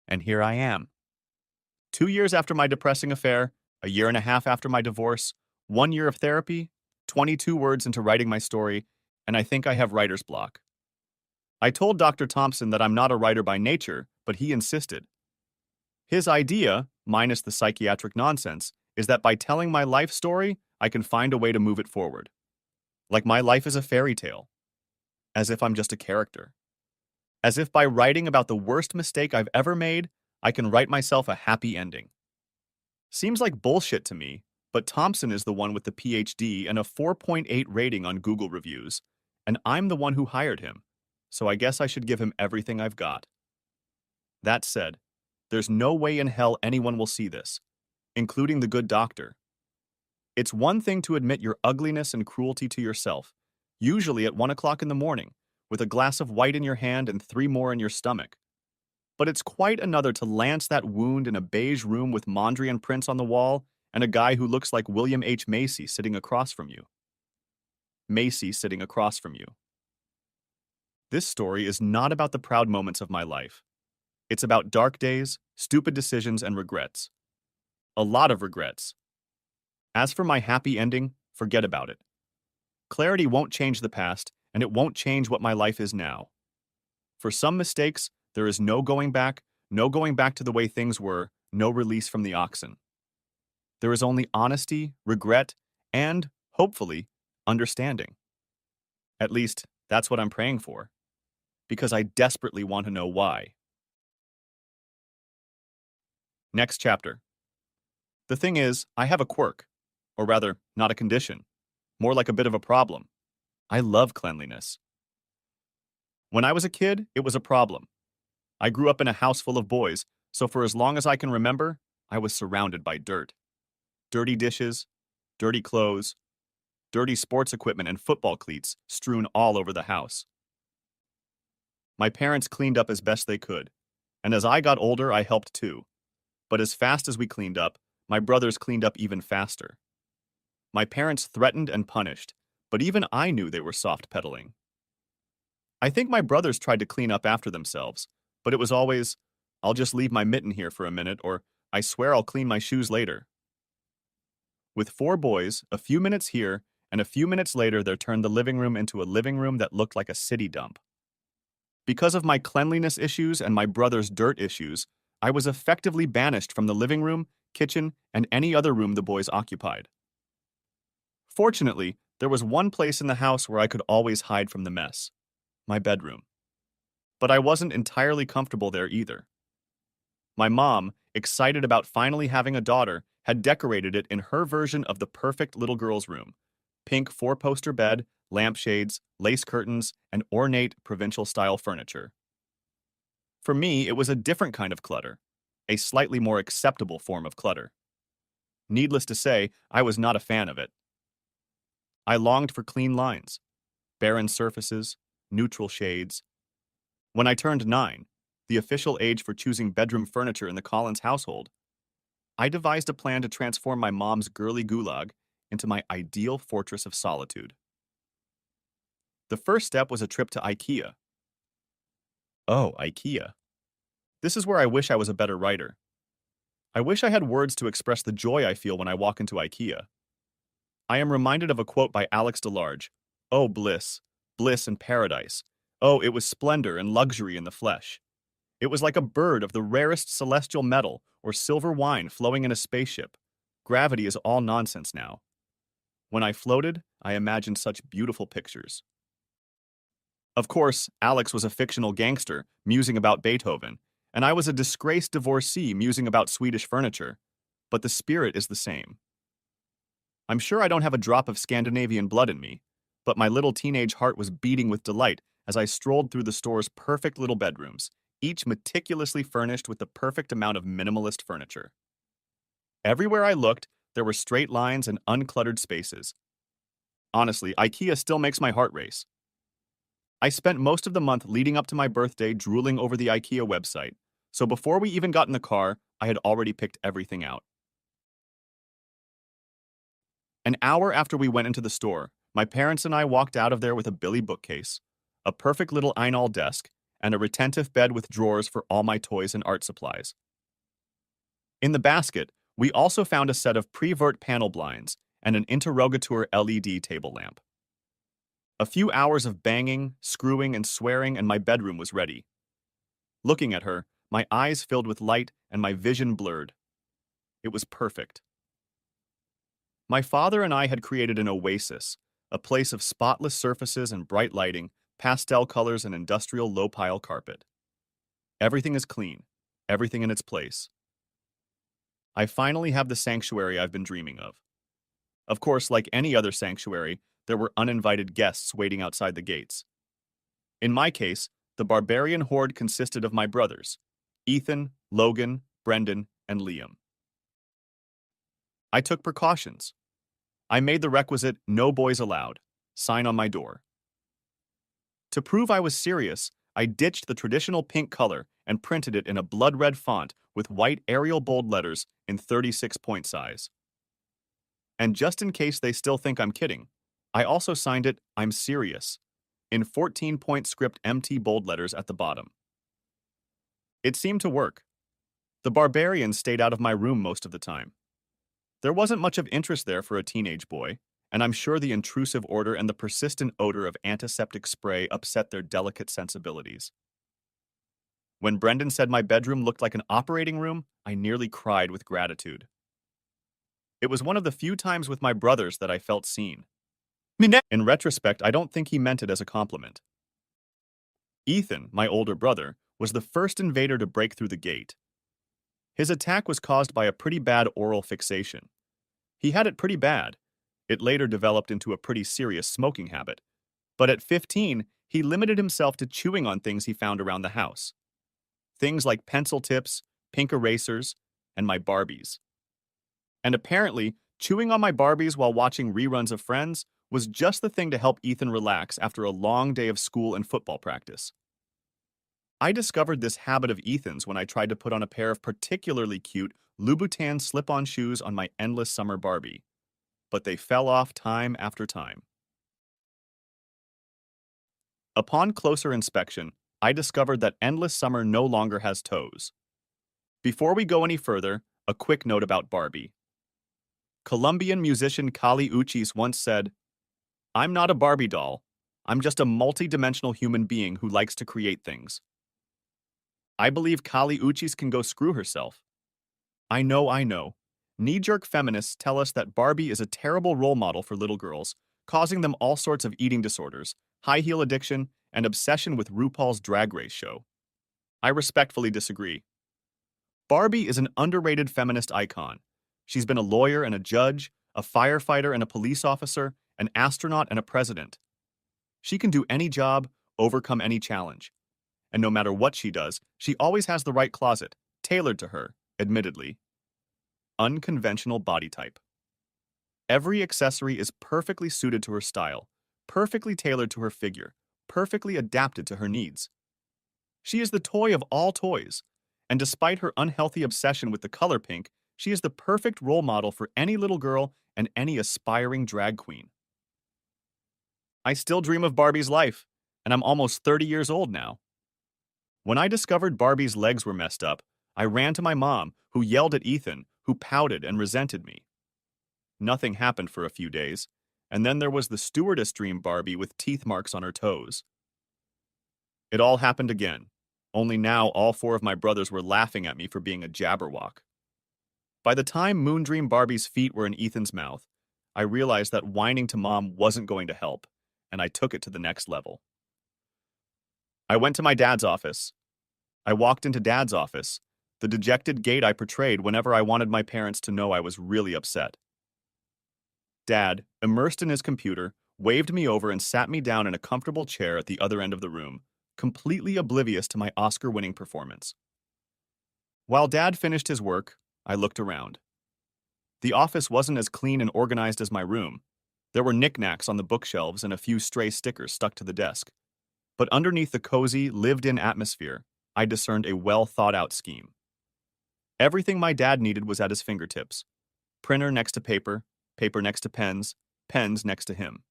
And here I am. 2 years after my depressing affair, a year and a half after my divorce, 1 year of therapy, 22 words into writing my story, and I think I have writer's block. I told Dr. Thompson that I'm not a writer by nature, but he insisted. His idea, minus the psychiatric nonsense, is that by telling my life story, I can find a way to move it forward. Like my life is a fairy tale. As if I'm just a character. As if by writing about the worst mistake I've ever made, I can write myself a happy ending. Seems like bullshit to me, but Thompson is the one with the PhD and a 4.8 rating on Google reviews, and I'm the one who hired him, so I guess I should give him everything I've got. That said, there's no way in hell anyone will see this, including the good doctor. It's one thing to admit your ugliness and cruelty to yourself, usually at 1 o'clock in the morning, with a glass of white in your hand and 3 more in your stomach. But it's quite another to lance that wound in a beige room with Mondrian prints on the wall and a guy who looks like William H. Macy sitting across from you. Macy sitting across from you. This story is not about the proud moments of my life. It's about dark days, stupid decisions, and regrets. A lot of regrets. As for my happy ending, forget about it. Clarity won't change the past, and it won't change what my life is now. For some mistakes, there is no going back to the way things were, no release from the oxen. There is only honesty, regret, and, hopefully, understanding. At least, that's what I'm praying for. Because I desperately want to know why. Next chapter. The thing is, I have a quirk. Or rather, not a condition. More like a bit of a problem. I love cleanliness. When I was a kid, it was a problem. I grew up in a house full of boys, so for as long as I can remember, I was surrounded by dirt. Dirty dishes, dirty clothes, dirty sports equipment and football cleats strewn all over the house. My parents cleaned up as best they could, and as I got older, I helped too. But as fast as we cleaned up, my brothers cleaned up even faster. My parents threatened and punished, but even I knew they were soft-pedaling. I think my brothers tried to clean up after themselves, but it was always, I'll just leave my mitten here for a minute, or I swear I'll clean my shoes later. With 4 boys, a few minutes here, and a few minutes later there turned the living room into a living room that looked like a city dump. Because of my cleanliness issues and my brother's dirt issues, I was effectively banished from the living room, kitchen, and any other room the boys occupied. Fortunately, there was one place in the house where I could always hide from the mess: my bedroom. But I wasn't entirely comfortable there either. My mom, excited about finally having a daughter, had decorated it in her version of the perfect little girl's room: pink 4-poster bed, lampshades, lace curtains, and ornate provincial-style furniture. For me, it was a different kind of clutter, a slightly more acceptable form of clutter. Needless to say, I was not a fan of it. I longed for clean lines, barren surfaces, neutral shades. When I turned 9, the official age for choosing bedroom furniture in the Collins household, I devised a plan to transform my mom's girly gulag into my ideal fortress of solitude. The first step was a trip to IKEA. Oh, IKEA. This is where I wish I was a better writer. I wish I had words to express the joy I feel when I walk into IKEA. I am reminded of a quote by Alex DeLarge. Oh, bliss, bliss and paradise. Oh, it was splendor and luxury in the flesh. It was like a bird of the rarest celestial metal or silver wine flowing in a spaceship. Gravity is all nonsense now. When I floated, I imagined such beautiful pictures. Of course, Alex was a fictional gangster musing about Beethoven, and I was a disgraced divorcee musing about Swedish furniture, but the spirit is the same. I'm sure I don't have a drop of Scandinavian blood in me, but my little teenage heart was beating with delight as I strolled through the store's perfect little bedrooms, each meticulously furnished with the perfect amount of minimalist furniture. Everywhere I looked, there were straight lines and uncluttered spaces. Honestly, IKEA still makes my heart race. I spent most of the month leading up to my birthday drooling over the IKEA website, so before we even got in the car, I had already picked everything out. An hour after we went into the store, my parents and I walked out of there with a Billy bookcase, a perfect little Einol desk, and a retentive bed with drawers for all my toys and art supplies. In the basket, we also found a set of pre-vert panel blinds and an interrogator LED table lamp. A few hours of banging, screwing, and swearing, and my bedroom was ready. Looking at her, my eyes filled with light and my vision blurred. It was perfect. My father and I had created an oasis, a place of spotless surfaces and bright lighting, pastel colors, and industrial low-pile carpet. Everything is clean, everything in its place. I finally have the sanctuary I've been dreaming of. Of course, like any other sanctuary, there were uninvited guests waiting outside the gates. In my case, the barbarian horde consisted of my brothers, Ethan, Logan, Brendan, and Liam. I took precautions. I made the requisite "no boys allowed" sign on my door. To prove I was serious, I ditched the traditional pink color and printed it in a blood-red font with white Arial bold letters in 36-point size. And just in case they still think I'm kidding, I also signed it "I'm serious" in 14-point script MT bold letters at the bottom. It seemed to work. The barbarians stayed out of my room most of the time. There wasn't much of interest there for a teenage boy, and I'm sure the intrusive odor and the persistent odor of antiseptic spray upset their delicate sensibilities. When Brendan said my bedroom looked like an operating room, I nearly cried with gratitude. It was one of the few times with my brothers that I felt seen. In retrospect, I don't think he meant it as a compliment. Ethan, my older brother, was the first invader to break through the gate. His attack was caused by a pretty bad oral fixation. He had it pretty bad. It later developed into a pretty serious smoking habit. But at 15, he limited himself to chewing on things he found around the house. Things like pencil tips, pink erasers, and my Barbies. And apparently, chewing on my Barbies while watching reruns of Friends was just the thing to help Ethan relax after a long day of school and football practice. I discovered this habit of Ethan's when I tried to put on a pair of particularly cute Louboutin slip-on shoes on my endless summer Barbie, but they fell off time after time. Upon closer inspection, I discovered that Endless Summer no longer has toes. Before we go any further, a quick note about Barbie. Colombian musician Kali Uchis once said, "I'm not a Barbie doll. I'm just a multi-dimensional human being who likes to create things." I believe Kali Uchis can go screw herself. I know. Knee-jerk feminists tell us that Barbie is a terrible role model for little girls, causing them all sorts of eating disorders, high heel addiction, and obsession with RuPaul's Drag Race show. I respectfully disagree. Barbie is an underrated feminist icon. She's been a lawyer and a judge, a firefighter and a police officer, an astronaut and a president. She can do any job, overcome any challenge. And no matter what she does, she always has the right closet, tailored to her, admittedly. Unconventional body type. Every accessory is perfectly suited to her style, perfectly tailored to her figure, perfectly adapted to her needs. She is the toy of all toys, and despite her unhealthy obsession with the color pink, she is the perfect role model for any little girl and any aspiring drag queen. I still dream of Barbie's life, and I'm almost 30 years old now. When I discovered Barbie's legs were messed up, I ran to my mom, who yelled at Ethan, who pouted and resented me. Nothing happened for a few days, and then there was the stewardess dream Barbie with teeth marks on her toes. It all happened again, only now all four of my brothers were laughing at me for being a jabberwock. By the time Moondream Barbie's feet were in Ethan's mouth, I realized that whining to mom wasn't going to help, and I took it to the next level. I went to my dad's office. I walked into dad's office, the dejected gait I portrayed whenever I wanted my parents to know I was really upset. Dad, immersed in his computer, waved me over and sat me down in a comfortable chair at the other end of the room, completely oblivious to my Oscar-winning performance. While Dad finished his work, I looked around. The office wasn't as clean and organized as my room. There were knickknacks on the bookshelves and a few stray stickers stuck to the desk. But underneath the cozy, lived-in atmosphere, I discerned a well-thought-out scheme. Everything my dad needed was at his fingertips. Printer next to paper, paper next to pens, pens next to him.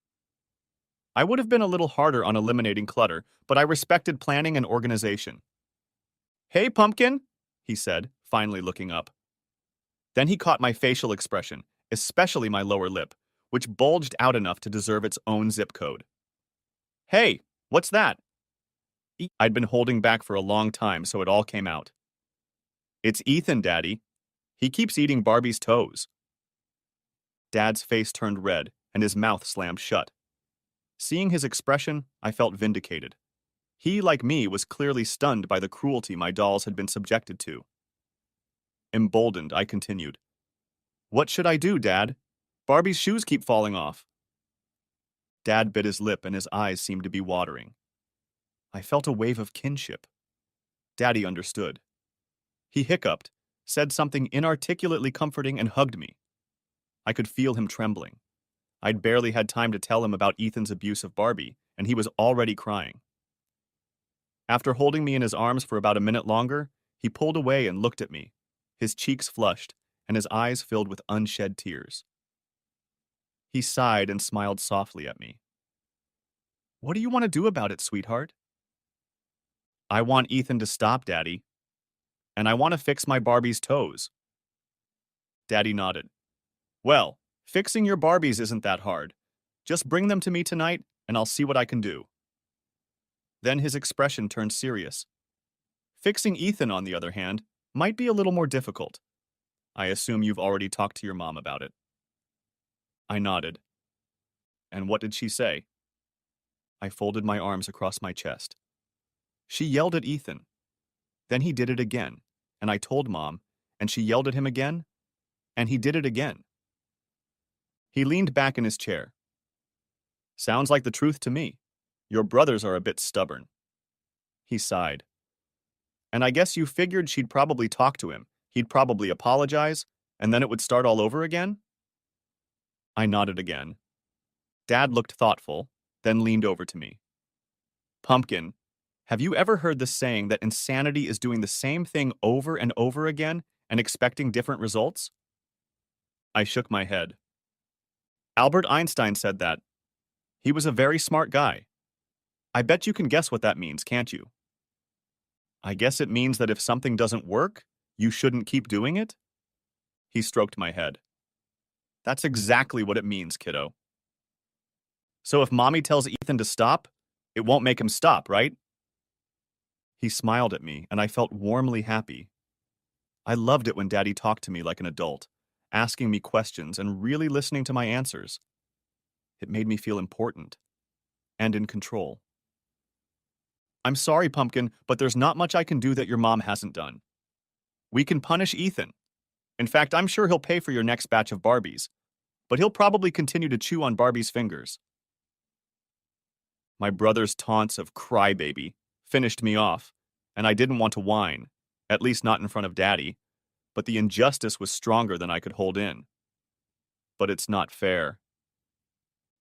I would have been a little harder on eliminating clutter, but I respected planning and organization. "Hey, Pumpkin," he said, finally looking up. Then he caught my facial expression, especially my lower lip, which bulged out enough to deserve its own zip code. "Hey, what's that?" I'd been holding back for a long time, so it all came out. "It's Ethan, Daddy. He keeps eating Barbie's toes." Dad's face turned red, and his mouth slammed shut. Seeing his expression, I felt vindicated. He, like me, was clearly stunned by the cruelty my dolls had been subjected to. Emboldened, I continued. "What should I do, Dad? Barbie's shoes keep falling off." Dad bit his lip and his eyes seemed to be watering. I felt a wave of kinship. Daddy understood. He hiccuped, said something inarticulately comforting, and hugged me. I could feel him trembling. I'd barely had time to tell him about Ethan's abuse of Barbie, and he was already crying. After holding me in his arms for about a minute longer, he pulled away and looked at me, his cheeks flushed and his eyes filled with unshed tears. He sighed and smiled softly at me. "What do you want to do about it, sweetheart?" "I want Ethan to stop, Daddy. And I want to fix my Barbie's toes." Daddy nodded. "Well, fixing your Barbies isn't that hard. Just bring them to me tonight, and I'll see what I can do." Then his expression turned serious. "Fixing Ethan, on the other hand, might be a little more difficult. I assume you've already talked to your mom about it." I nodded. "And what did she say?" I folded my arms across my chest. "She yelled at Ethan. Then he did it again, and I told Mom, and she yelled at him again, and he did it again." He leaned back in his chair. "Sounds like the truth to me. Your brothers are a bit stubborn." He sighed. "And I guess you figured she'd probably talk to him, he'd probably apologize, and then it would start all over again?" I nodded again. Dad looked thoughtful, then leaned over to me. "Pumpkin, have you ever heard the saying that insanity is doing the same thing over and over again and expecting different results?" I shook my head. "Albert Einstein said that. He was a very smart guy. I bet you can guess what that means, can't you?" "I guess it means that if something doesn't work, you shouldn't keep doing it?" He stroked my head. "That's exactly what it means, kiddo. So if Mommy tells Ethan to stop, it won't make him stop, right?" He smiled at me, and I felt warmly happy. I loved it when Daddy talked to me like an adult, asking me questions and really listening to my answers. It made me feel important and in control. "I'm sorry, Pumpkin, but there's not much I can do that your mom hasn't done. We can punish Ethan. In fact, I'm sure he'll pay for your next batch of Barbies, but he'll probably continue to chew on Barbie's fingers." My brother's taunts of crybaby finished me off, and I didn't want to whine, at least not in front of Daddy, but the injustice was stronger than I could hold in. "But it's not fair."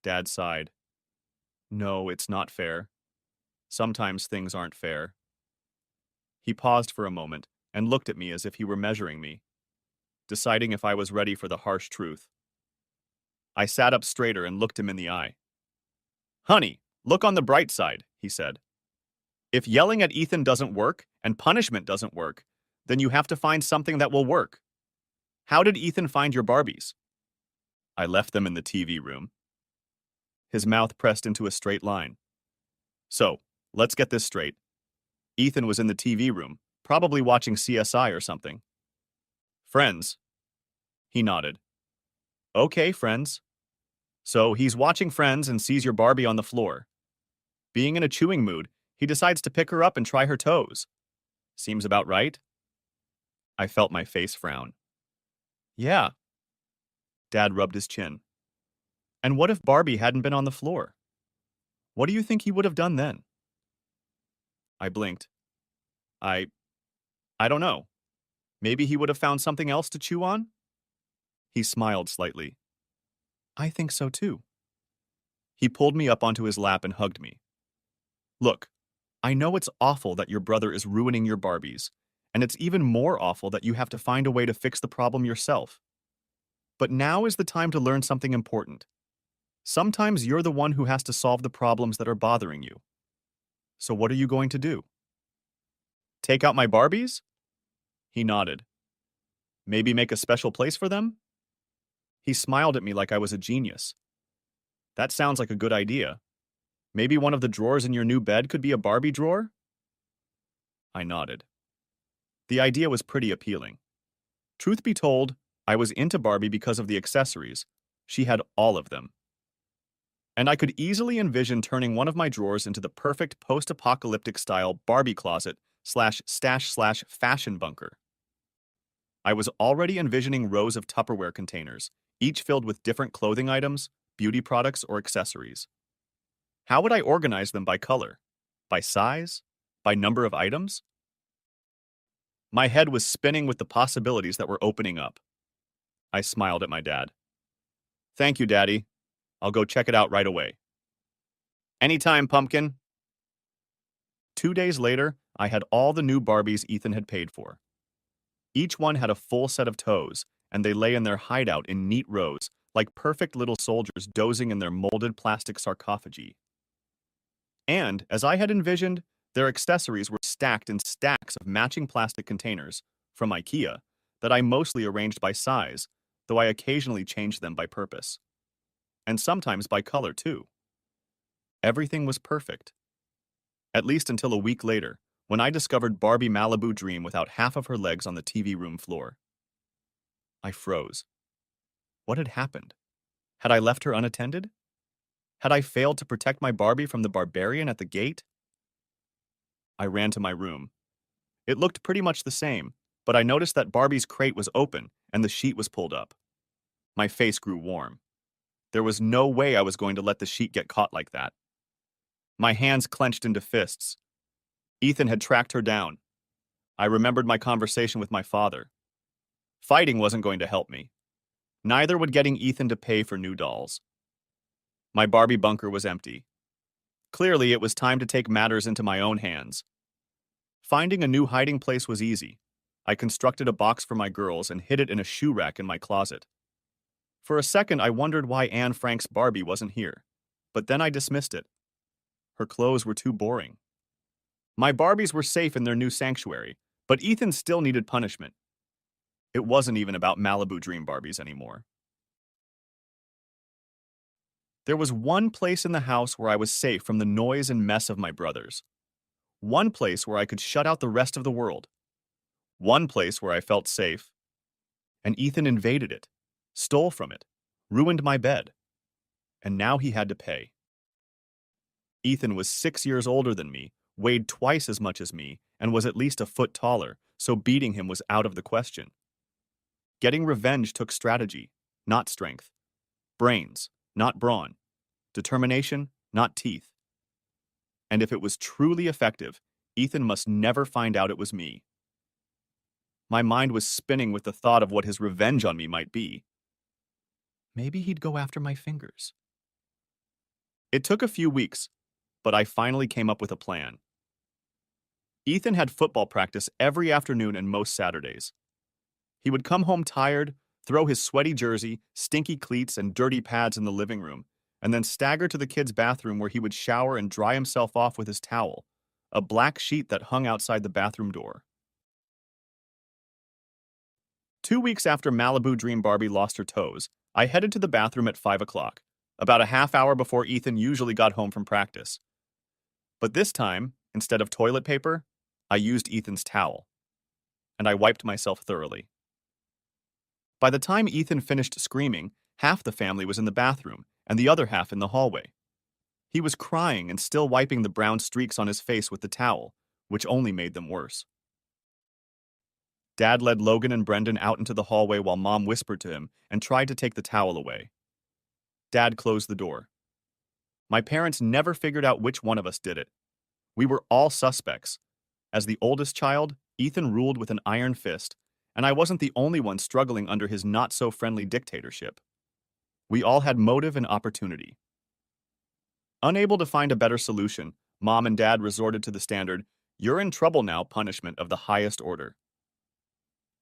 Dad sighed. "No, it's not fair. Sometimes things aren't fair." He paused for a moment and looked at me as if he were measuring me, deciding if I was ready for the harsh truth. I sat up straighter and looked him in the eye. "Honey, look on the bright side," he said. "If yelling at Ethan doesn't work and punishment doesn't work, then you have to find something that will work. How did Ethan find your Barbies?" "I left them in the TV room." His mouth pressed into a straight line. "So, let's get this straight. Ethan was in the TV room, probably watching CSI or something." "Friends." He nodded. "Okay, Friends. So he's watching Friends and sees your Barbie on the floor. Being in a chewing mood, he decides to pick her up and try her toes. Seems about right?" I felt my face frown. "Yeah." Dad rubbed his chin. "And what if Barbie hadn't been on the floor? What do you think he would have done then?" I blinked. I I don't know. Maybe he would have found something else to chew on?" He smiled slightly. "I think so too." He pulled me up onto his lap and hugged me. "Look, I know it's awful that your brother is ruining your Barbies, and it's even more awful that you have to find a way to fix the problem yourself. But now is the time to learn something important. Sometimes you're the one who has to solve the problems that are bothering you. So what are you going to do? Take out my Barbies? He nodded. Maybe make a special place for them? He smiled at me like I was a genius. That sounds like a good idea. Maybe one of the drawers in your new bed could be a Barbie drawer? I nodded. The idea was pretty appealing. Truth be told, I was into Barbie because of the accessories. She had all of them. And I could easily envision turning one of my drawers into the perfect post-apocalyptic style Barbie closet slash stash slash fashion bunker. I was already envisioning rows of Tupperware containers, each filled with different clothing items, beauty products, or accessories. How would I organize them by color? By size? By number of items? My head was spinning with the possibilities that were opening up. I smiled at my dad. Thank you, Daddy. I'll go check it out right away. Anytime, Pumpkin. 2 days later, I had all the new Barbies Ethan had paid for. Each one had a full set of toes, and they lay in their hideout in neat rows, like perfect little soldiers dozing in their molded plastic sarcophagi. And, as I had envisioned, their accessories were stacked in stacks of matching plastic containers, from IKEA, that I mostly arranged by size, though I occasionally changed them by purpose. And sometimes by color, too. Everything was perfect. At least until a week later, when I discovered Barbie Malibu Dream without half of her legs on the TV room floor. I froze. What had happened? Had I left her unattended? Had I failed to protect my Barbie from the barbarian at the gate? I ran to my room. It looked pretty much the same, but I noticed that Barbie's crate was open and the sheet was pulled up. My face grew warm. There was no way I was going to let the sheet get caught like that. My hands clenched into fists. Ethan had tracked her down. I remembered my conversation with my father. Fighting wasn't going to help me. Neither would getting Ethan to pay for new dolls. My Barbie bunker was empty. Clearly, it was time to take matters into my own hands. Finding a new hiding place was easy. I constructed a box for my girls and hid it in a shoe rack in my closet. For a second, I wondered why Anne Frank's Barbie wasn't here, but then I dismissed it. Her clothes were too boring. My Barbies were safe in their new sanctuary, but Ethan still needed punishment. It wasn't even about Malibu Dream Barbies anymore. There was one place in the house where I was safe from the noise and mess of my brothers. One place where I could shut out the rest of the world. One place where I felt safe. And Ethan invaded it, stole from it, ruined my bed. And now he had to pay. Ethan was 6 years older than me, weighed twice as much as me, and was at least a foot taller, so beating him was out of the question. Getting revenge took strategy, not strength. Brains, not brawn. Determination, not teeth. And if it was truly effective, Ethan must never find out it was me. My mind was spinning with the thought of what his revenge on me might be. Maybe he'd go after my fingers. It took a few weeks, but I finally came up with a plan. Ethan had football practice every afternoon and most Saturdays. He would come home tired, throw his sweaty jersey, stinky cleats, and dirty pads in the living room, and then stagger to the kids' bathroom where he would shower and dry himself off with his towel, a black sheet that hung outside the bathroom door. 2 weeks after Malibu Dream Barbie lost her toes, I headed to the bathroom at 5 o'clock, about a half hour before Ethan usually got home from practice. But this time, instead of toilet paper, I used Ethan's towel. And I wiped myself thoroughly. By the time Ethan finished screaming, half the family was in the bathroom and the other half in the hallway. He was crying and still wiping the brown streaks on his face with the towel, which only made them worse. Dad led Logan and Brendan out into the hallway while Mom whispered to him and tried to take the towel away. Dad closed the door. My parents never figured out which one of us did it. We were all suspects. As the oldest child, Ethan ruled with an iron fist, and I wasn't the only one struggling under his not-so-friendly dictatorship. We all had motive and opportunity. Unable to find a better solution, Mom and Dad resorted to the standard, "You're in trouble now" punishment of the highest order.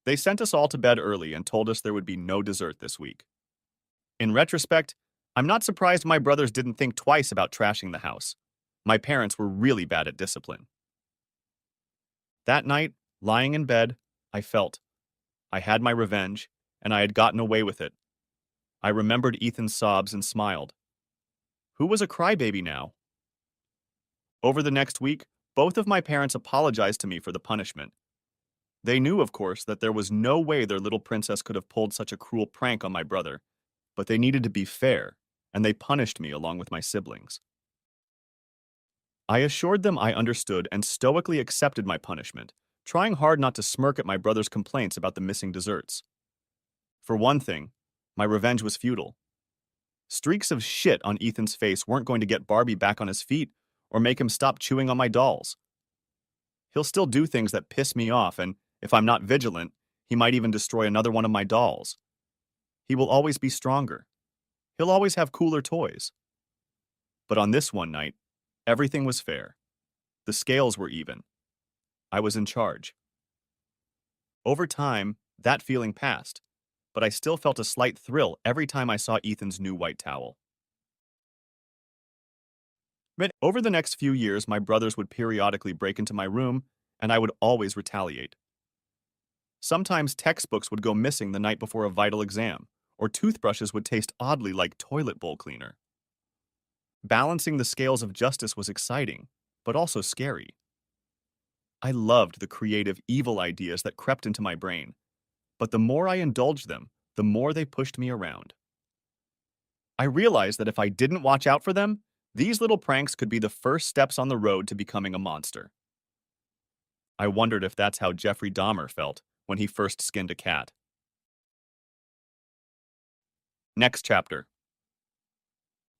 They sent us all to bed early and told us there would be no dessert this week. In retrospect, I'm not surprised my brothers didn't think twice about trashing the house. My parents were really bad at discipline. That night, lying in bed, I felt I had my revenge, and I had gotten away with it. I remembered Ethan's sobs and smiled. Who was a crybaby now? Over the next week, both of my parents apologized to me for the punishment. They knew, of course, that there was no way their little princess could have pulled such a cruel prank on my brother, but they needed to be fair, and they punished me along with my siblings. I assured them I understood and stoically accepted my punishment, trying hard not to smirk at my brother's complaints about the missing desserts. For one thing, my revenge was futile. Streaks of shit on Ethan's face weren't going to get Barbie back on his feet or make him stop chewing on my dolls. He'll still do things that piss me off, and if I'm not vigilant, he might even destroy another one of my dolls. He will always be stronger. He'll always have cooler toys. But on this one night, everything was fair. The scales were even. I was in charge. Over time, that feeling passed, but I still felt a slight thrill every time I saw Ethan's new white towel. But over the next few years, my brothers would periodically break into my room, and I would always retaliate. Sometimes textbooks would go missing the night before a vital exam, or toothbrushes would taste oddly like toilet bowl cleaner. Balancing the scales of justice was exciting, but also scary. I loved the creative, evil ideas that crept into my brain, but the more I indulged them, the more they pushed me around. I realized that if I didn't watch out for them, these little pranks could be the first steps on the road to becoming a monster. I wondered if that's how Jeffrey Dahmer felt when he first skinned a cat. Next chapter.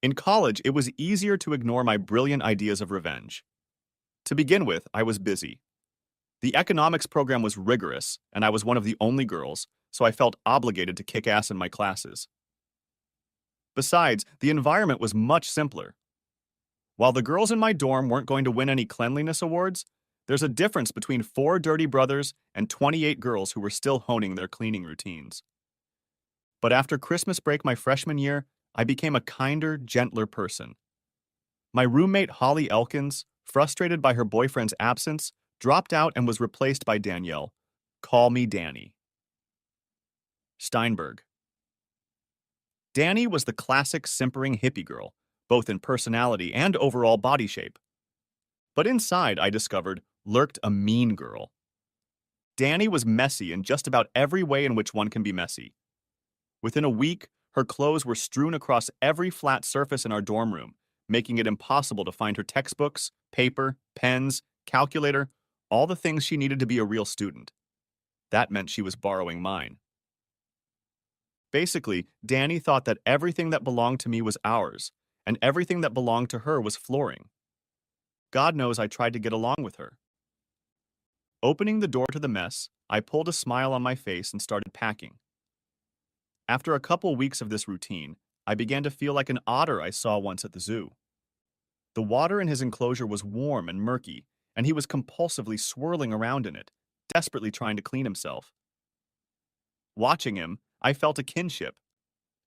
In college, it was easier to ignore my brilliant ideas of revenge. To begin with, I was busy. The economics program was rigorous, and I was one of the only girls, so I felt obligated to kick ass in my classes. Besides, the environment was much simpler. While the girls in my dorm weren't going to win any cleanliness awards, there's a difference between 4 dirty brothers and 28 girls who were still honing their cleaning routines. But after Christmas break my freshman year, I became a kinder, gentler person. My roommate Holly Elkins, frustrated by her boyfriend's absence, dropped out and was replaced by Danielle. Call me Danny. Steinberg. Danny was the classic simpering hippie girl, both in personality and overall body shape. But inside, I discovered, lurked a mean girl. Danny was messy in just about every way in which one can be messy. Within a week, her clothes were strewn across every flat surface in our dorm room, making it impossible to find her textbooks, paper, pens, calculator, all the things she needed to be a real student. That meant she was borrowing mine. Basically, Danny thought that everything that belonged to me was ours, and everything that belonged to her was flooring. God knows I tried to get along with her. Opening the door to the mess, I pulled a smile on my face and started packing. After a couple weeks of this routine, I began to feel like an otter I saw once at the zoo. The water in his enclosure was warm and murky, and he was compulsively swirling around in it, desperately trying to clean himself. Watching him, I felt a kinship.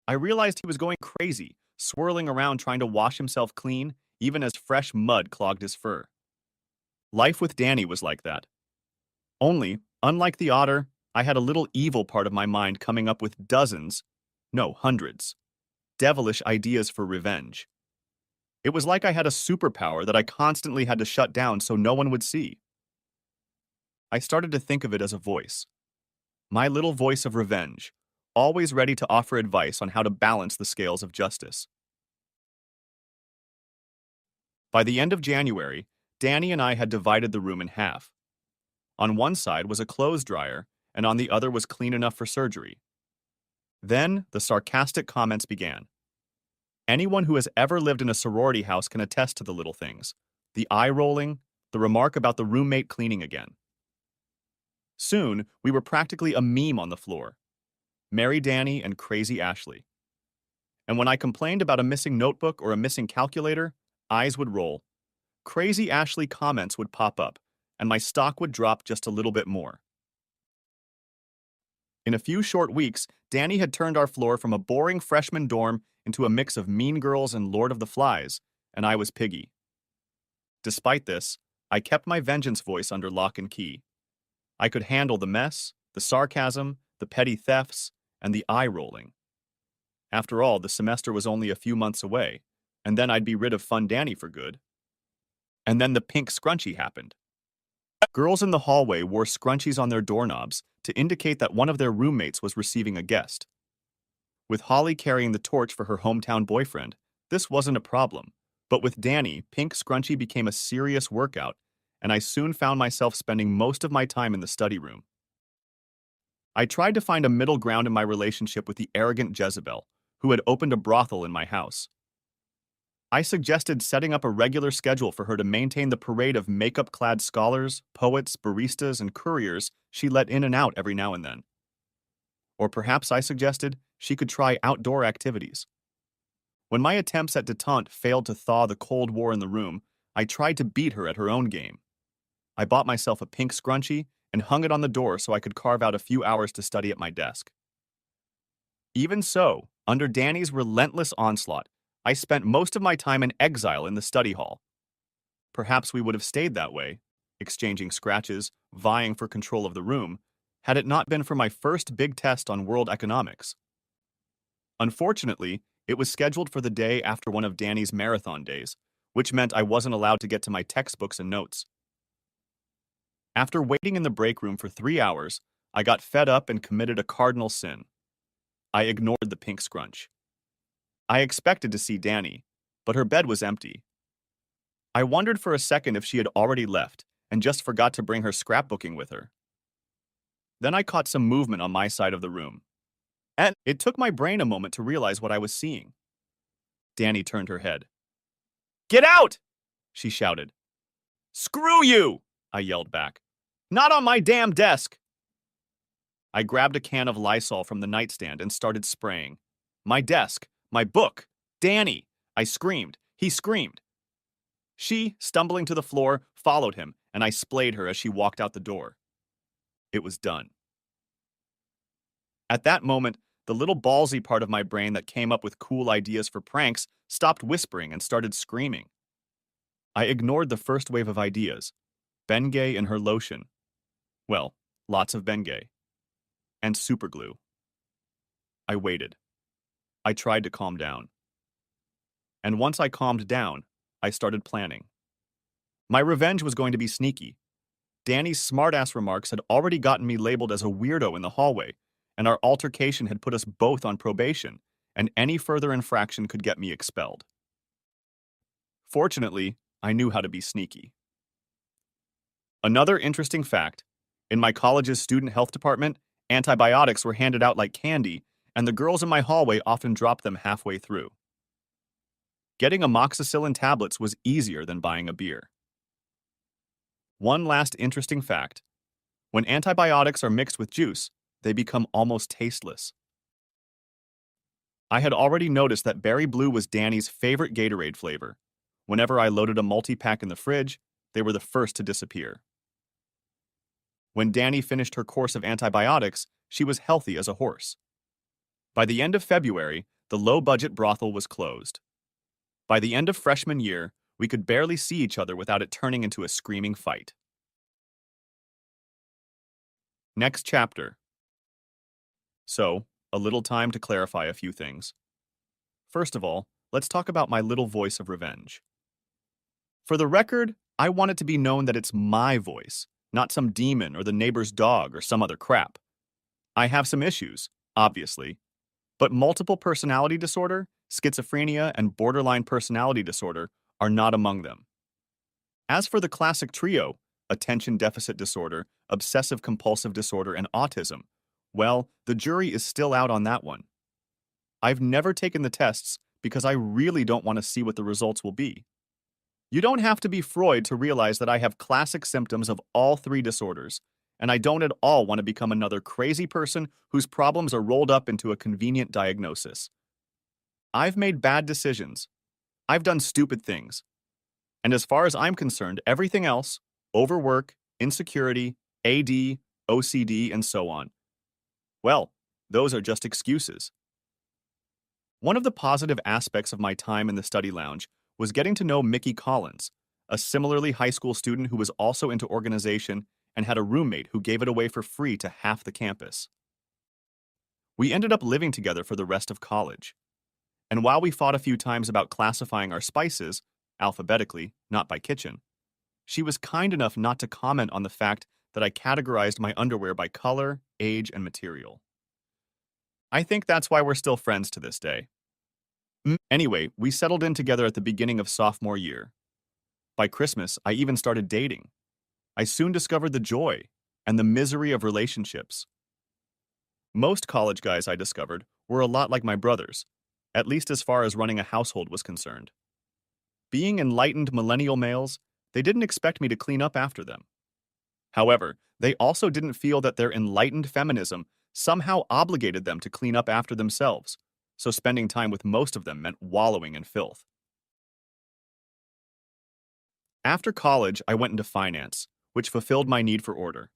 I realized he was going crazy, swirling around trying to wash himself clean, even as fresh mud clogged his fur. Life with Danny was like that. Only, unlike the otter, I had a little evil part of my mind coming up with dozens, no, hundreds, devilish ideas for revenge. It was like I had a superpower that I constantly had to shut down so no one would see. I started to think of it as a voice. My little voice of revenge, always ready to offer advice on how to balance the scales of justice. By the end of January, Danny and I had divided the room in half. On one side was a clothes dryer, and on the other was clean enough for surgery. Then the sarcastic comments began. Anyone who has ever lived in a sorority house can attest to the little things. The eye rolling, the remark about the roommate cleaning again. Soon, we were practically a meme on the floor. Mary Danny and Crazy Ashley. And when I complained about a missing notebook or a missing calculator, eyes would roll. Crazy Ashley comments would pop up, and my stock would drop just a little bit more. In a few short weeks, Danny had turned our floor from a boring freshman dorm into a mix of Mean Girls and Lord of the Flies, and I was Piggy. Despite this, I kept my vengeance voice under lock and key. I could handle the mess, the sarcasm, the petty thefts, and the eye-rolling. After all, the semester was only a few months away, and then I'd be rid of Fun Danny for good. And then the pink scrunchie happened. Girls in the hallway wore scrunchies on their doorknobs to indicate that one of their roommates was receiving a guest. With Holly carrying the torch for her hometown boyfriend, this wasn't a problem. But with Danny, pink scrunchie became a serious workout, and I soon found myself spending most of my time in the study room. I tried to find a middle ground in my relationship with the arrogant Jezebel, who had opened a brothel in my house. I suggested setting up a regular schedule for her to maintain the parade of makeup-clad scholars, poets, baristas, and couriers she let in and out every now and then. Or perhaps I suggested she could try outdoor activities. When my attempts at detente failed to thaw the Cold War in the room, I tried to beat her at her own game. I bought myself a pink scrunchie and hung it on the door so I could carve out a few hours to study at my desk. Even so, under Danny's relentless onslaught, I spent most of my time in exile in the study hall. Perhaps we would have stayed that way, exchanging scratches, vying for control of the room, had it not been for my first big test on world economics. Unfortunately, it was scheduled for the day after one of Danny's marathon days, which meant I wasn't allowed to get to my textbooks and notes. After waiting in the break room for 3 hours, I got fed up and committed a cardinal sin. I ignored the pink scrunch. I expected to see Danny, but her bed was empty. I wondered for a second if she had already left and just forgot to bring her scrapbooking with her. Then I caught some movement on my side of the room, and it took my brain a moment to realize what I was seeing. Danny turned her head. "Get out!" she shouted. "Screw you!" I yelled back. "Not on my damn desk!" I grabbed a can of Lysol from the nightstand and started spraying. My desk, my book, Danny! I screamed. He screamed. She, stumbling to the floor, followed him, and I splayed her as she walked out the door. It was done. At that moment, the little ballsy part of my brain that came up with cool ideas for pranks stopped whispering and started screaming. I ignored the first wave of ideas. Bengay and her lotion. Well, lots of Bengay. And superglue. I waited. I tried to calm down. And once I calmed down, I started planning. My revenge was going to be sneaky. Danny's smartass remarks had already gotten me labeled as a weirdo in the hallway, and our altercation had put us both on probation, and any further infraction could get me expelled. Fortunately, I knew how to be sneaky. Another interesting fact, in my college's student health department, antibiotics were handed out like candy, and the girls in my hallway often dropped them halfway through. Getting amoxicillin tablets was easier than buying a beer. One last interesting fact. When antibiotics are mixed with juice, they become almost tasteless. I had already noticed that berry blue was Danny's favorite Gatorade flavor. Whenever I loaded a multi-pack in the fridge, they were the first to disappear. When Danny finished her course of antibiotics, she was healthy as a horse. By the end of February, the low-budget brothel was closed. By the end of freshman year, we could barely see each other without it turning into a screaming fight. Next chapter. So, a little time to clarify a few things. First of all, let's talk about my little voice of revenge. For the record, I want it to be known that it's my voice, not some demon or the neighbor's dog or some other crap. I have some issues, obviously, but multiple personality disorder, schizophrenia, and borderline personality disorder are not among them. As for the classic trio, attention deficit disorder, obsessive compulsive disorder, and autism, well, the jury is still out on that one. I've never taken the tests because I really don't want to see what the results will be. You don't have to be Freud to realize that I have classic symptoms of all three disorders, and I don't at all want to become another crazy person whose problems are rolled up into a convenient diagnosis. I've made bad decisions. I've done stupid things. And as far as I'm concerned, everything else, overwork, insecurity, AD, OCD, and so on, Well, those are just excuses. One of the positive aspects of my time in the study lounge was getting to know Mickey Collins, a similarly high school student who was also into organization and had a roommate who gave it away for free to half the campus. We ended up living together for the rest of college. And while we fought a few times about classifying our spices, alphabetically, not by kitchen, she was kind enough not to comment on the fact that I categorized my underwear by color, age, and material. I think that's why we're still friends to this day. Anyway, we settled in together at the beginning of sophomore year. By Christmas, I even started dating. I soon discovered the joy and the misery of relationships. Most college guys I discovered were a lot like my brothers, at least as far as running a household was concerned. Being enlightened millennial males, they didn't expect me to clean up after them. However, they also didn't feel that their enlightened feminism somehow obligated them to clean up after themselves, so spending time with most of them meant wallowing in filth. After college, I went into finance, which fulfilled my need for order.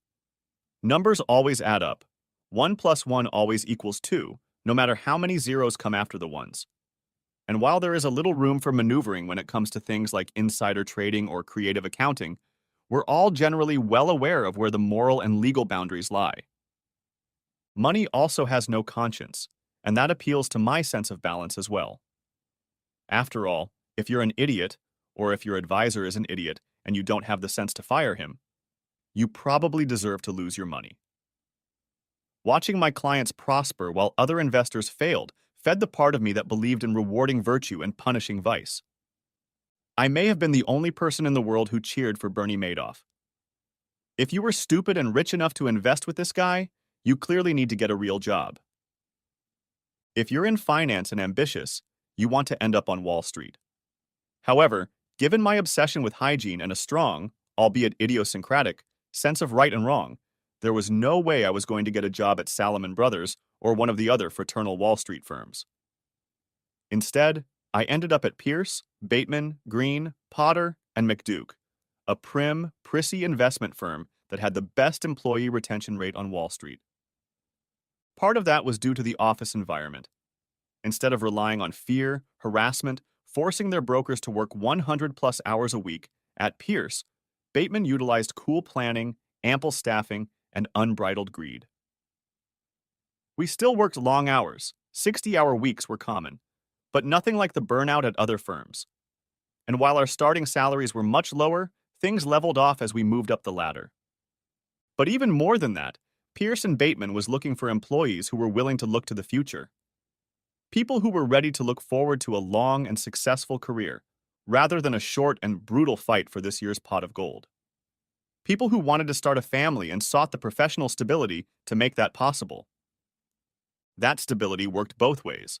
Numbers always add up. 1 plus 1 always equals 2, no matter how many zeros come after the ones. And while there is a little room for maneuvering when it comes to things like insider trading or creative accounting, we're all generally well aware of where the moral and legal boundaries lie. Money also has no conscience, and that appeals to my sense of balance as well. After all, if you're an idiot, or if your advisor is an idiot and you don't have the sense to fire him, you probably deserve to lose your money. Watching my clients prosper while other investors failed fed the part of me that believed in rewarding virtue and punishing vice. I may have been the only person in the world who cheered for Bernie Madoff. If you were stupid and rich enough to invest with this guy, you clearly need to get a real job. If you're in finance and ambitious, you want to end up on Wall Street. However, given my obsession with hygiene and a strong, albeit idiosyncratic, sense of right and wrong, there was no way I was going to get a job at Salomon Brothers or one of the other fraternal Wall Street firms. Instead, I ended up at Pierce, Bateman, Green, Potter, and McDuke, a prim, prissy investment firm that had the best employee retention rate on Wall Street. Part of that was due to the office environment. Instead of relying on fear, harassment, forcing their brokers to work 100-plus hours a week, at Pierce, Bateman utilized cool planning, ample staffing, and unbridled greed. We still worked long hours, 60-hour weeks were common, but nothing like the burnout at other firms. And while our starting salaries were much lower, things leveled off as we moved up the ladder. But even more than that, Pierce and Bateman was looking for employees who were willing to look to the future. People who were ready to look forward to a long and successful career, rather than a short and brutal fight for this year's pot of gold. People who wanted to start a family and sought the professional stability to make that possible. That stability worked both ways.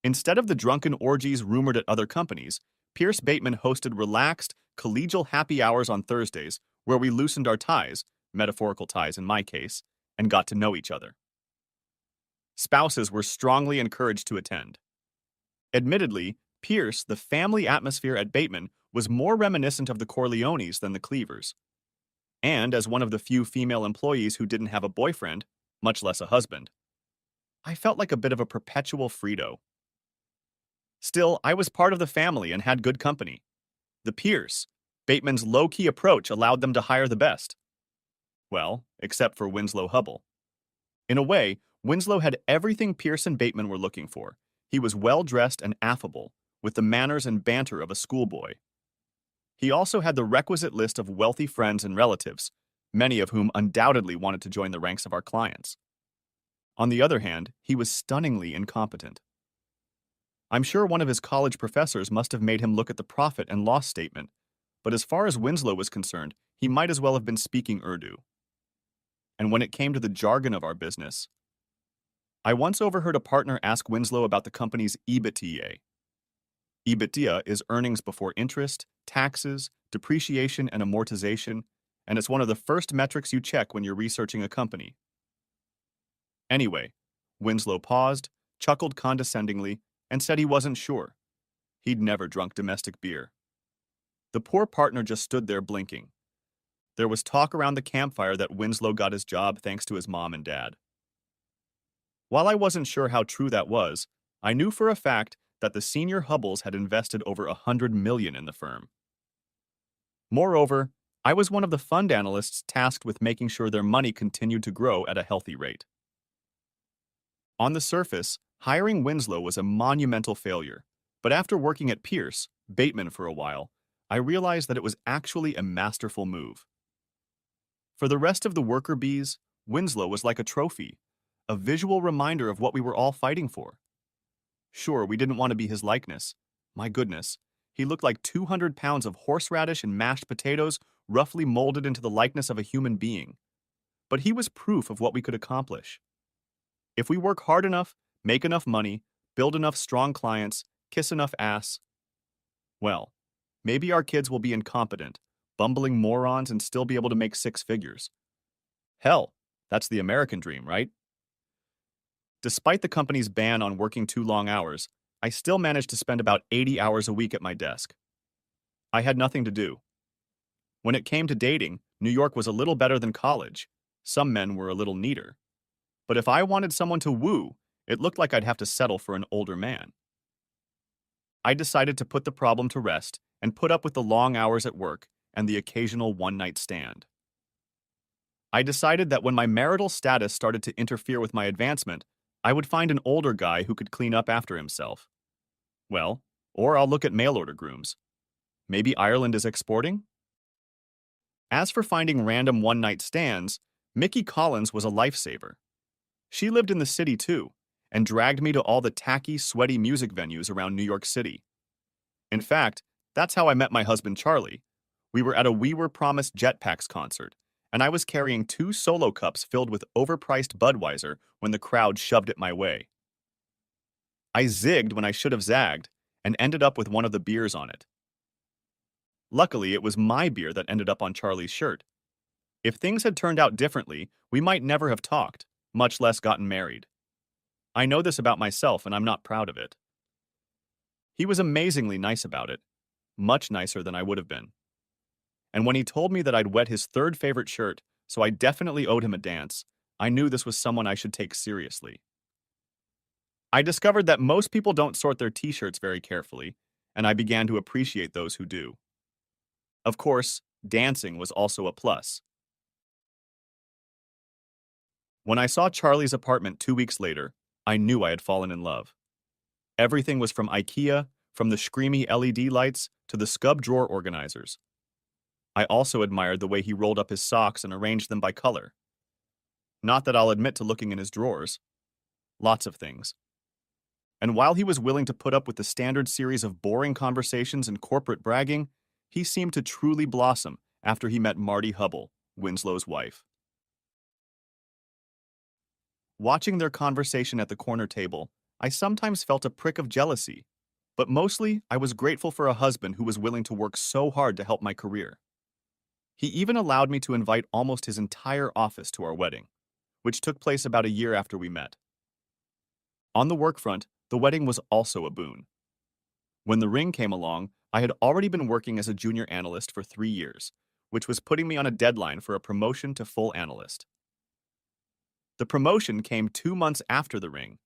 Instead of the drunken orgies rumored at other companies, Pierce Bateman hosted relaxed, collegial happy hours on Thursdays where we loosened our ties, metaphorical ties in my case, and got to know each other. Spouses were strongly encouraged to attend. Admittedly, Pierce, the family atmosphere at Bateman, was more reminiscent of the Corleones than the Cleavers. And as one of the few female employees who didn't have a boyfriend, much less a husband, I felt like a bit of a perpetual Frito. Still, I was part of the family and had good company. The Pierce, Bateman's low-key approach allowed them to hire the best. Well, except for Winslow Hubble. In a way, Winslow had everything Pierce and Bateman were looking for. He was well-dressed and affable, with the manners and banter of a schoolboy. He also had the requisite list of wealthy friends and relatives, many of whom undoubtedly wanted to join the ranks of our clients. On the other hand, he was stunningly incompetent. I'm sure one of his college professors must have made him look at the profit and loss statement, but as far as Winslow was concerned, he might as well have been speaking Urdu. And when it came to the jargon of our business, I once overheard a partner ask Winslow about the company's EBITDA. EBITDA is earnings before interest, taxes, depreciation, and amortization, and it's one of the first metrics you check when you're researching a company. Anyway, Winslow paused, chuckled condescendingly, and said he wasn't sure. He'd never drunk domestic beer. The poor partner just stood there blinking. There was talk around the campfire that Winslow got his job thanks to his mom and dad. While I wasn't sure how true that was, I knew for a fact that the senior Hubbles had invested over $100 million in the firm. Moreover, I was one of the fund analysts tasked with making sure their money continued to grow at a healthy rate. On the surface, hiring Winslow was a monumental failure, but after working at Pierce, Bateman for a while, I realized that it was actually a masterful move. For the rest of the worker bees, Winslow was like a trophy, a visual reminder of what we were all fighting for. Sure, we didn't want to be his likeness. My goodness, he looked like 200 pounds of horseradish and mashed potatoes roughly molded into the likeness of a human being. But he was proof of what we could accomplish. If we work hard enough, make enough money, build enough strong clients, kiss enough ass, well, maybe our kids will be incompetent, bumbling morons and still be able to make six figures. Hell, that's the American dream, right? Despite the company's ban on working too long hours, I still managed to spend about 80 hours a week at my desk. I had nothing to do. When it came to dating, New York was a little better than college. Some men were a little neater. But if I wanted someone to woo, it looked like I'd have to settle for an older man. I decided to put the problem to rest and put up with the long hours at work and the occasional one-night stand. I decided that when my marital status started to interfere with my advancement, I would find an older guy who could clean up after himself. Well, or I'll look at mail-order grooms. Maybe Ireland is exporting? As for finding random one-night stands, Mickey Collins was a lifesaver. She lived in the city too, and dragged me to all the tacky, sweaty music venues around New York City. In fact, that's how I met my husband Charlie. We were at a We Were Promised Jetpacks concert, and I was carrying 2 solo cups filled with overpriced Budweiser when the crowd shoved it my way. I zigged when I should have zagged, and ended up with one of the beers on it. Luckily, it was my beer that ended up on Charlie's shirt. If things had turned out differently, we might never have talked, much less gotten married. I know this about myself, and I'm not proud of it. He was amazingly nice about it, much nicer than I would have been. And when he told me that I'd wet his third favorite shirt, so I definitely owed him a dance, I knew this was someone I should take seriously. I discovered that most people don't sort their t-shirts very carefully, and I began to appreciate those who do. Of course, dancing was also a plus. When I saw Charlie's apartment 2 weeks later, I knew I had fallen in love. Everything was from IKEA, from the screamy LED lights to the scub drawer organizers. I also admired the way he rolled up his socks and arranged them by color. Not that I'll admit to looking in his drawers. Lots of things. And while he was willing to put up with the standard series of boring conversations and corporate bragging, he seemed to truly blossom after he met Marty Hubble, Winslow's wife. Watching their conversation at the corner table, I sometimes felt a prick of jealousy, but mostly I was grateful for a husband who was willing to work so hard to help my career. He even allowed me to invite almost his entire office to our wedding, which took place about a year after we met. On the work front, the wedding was also a boon. When the ring came along, I had already been working as a junior analyst for 3 years, which was putting me on a deadline for a promotion to full analyst. The promotion came 2 months after the ring.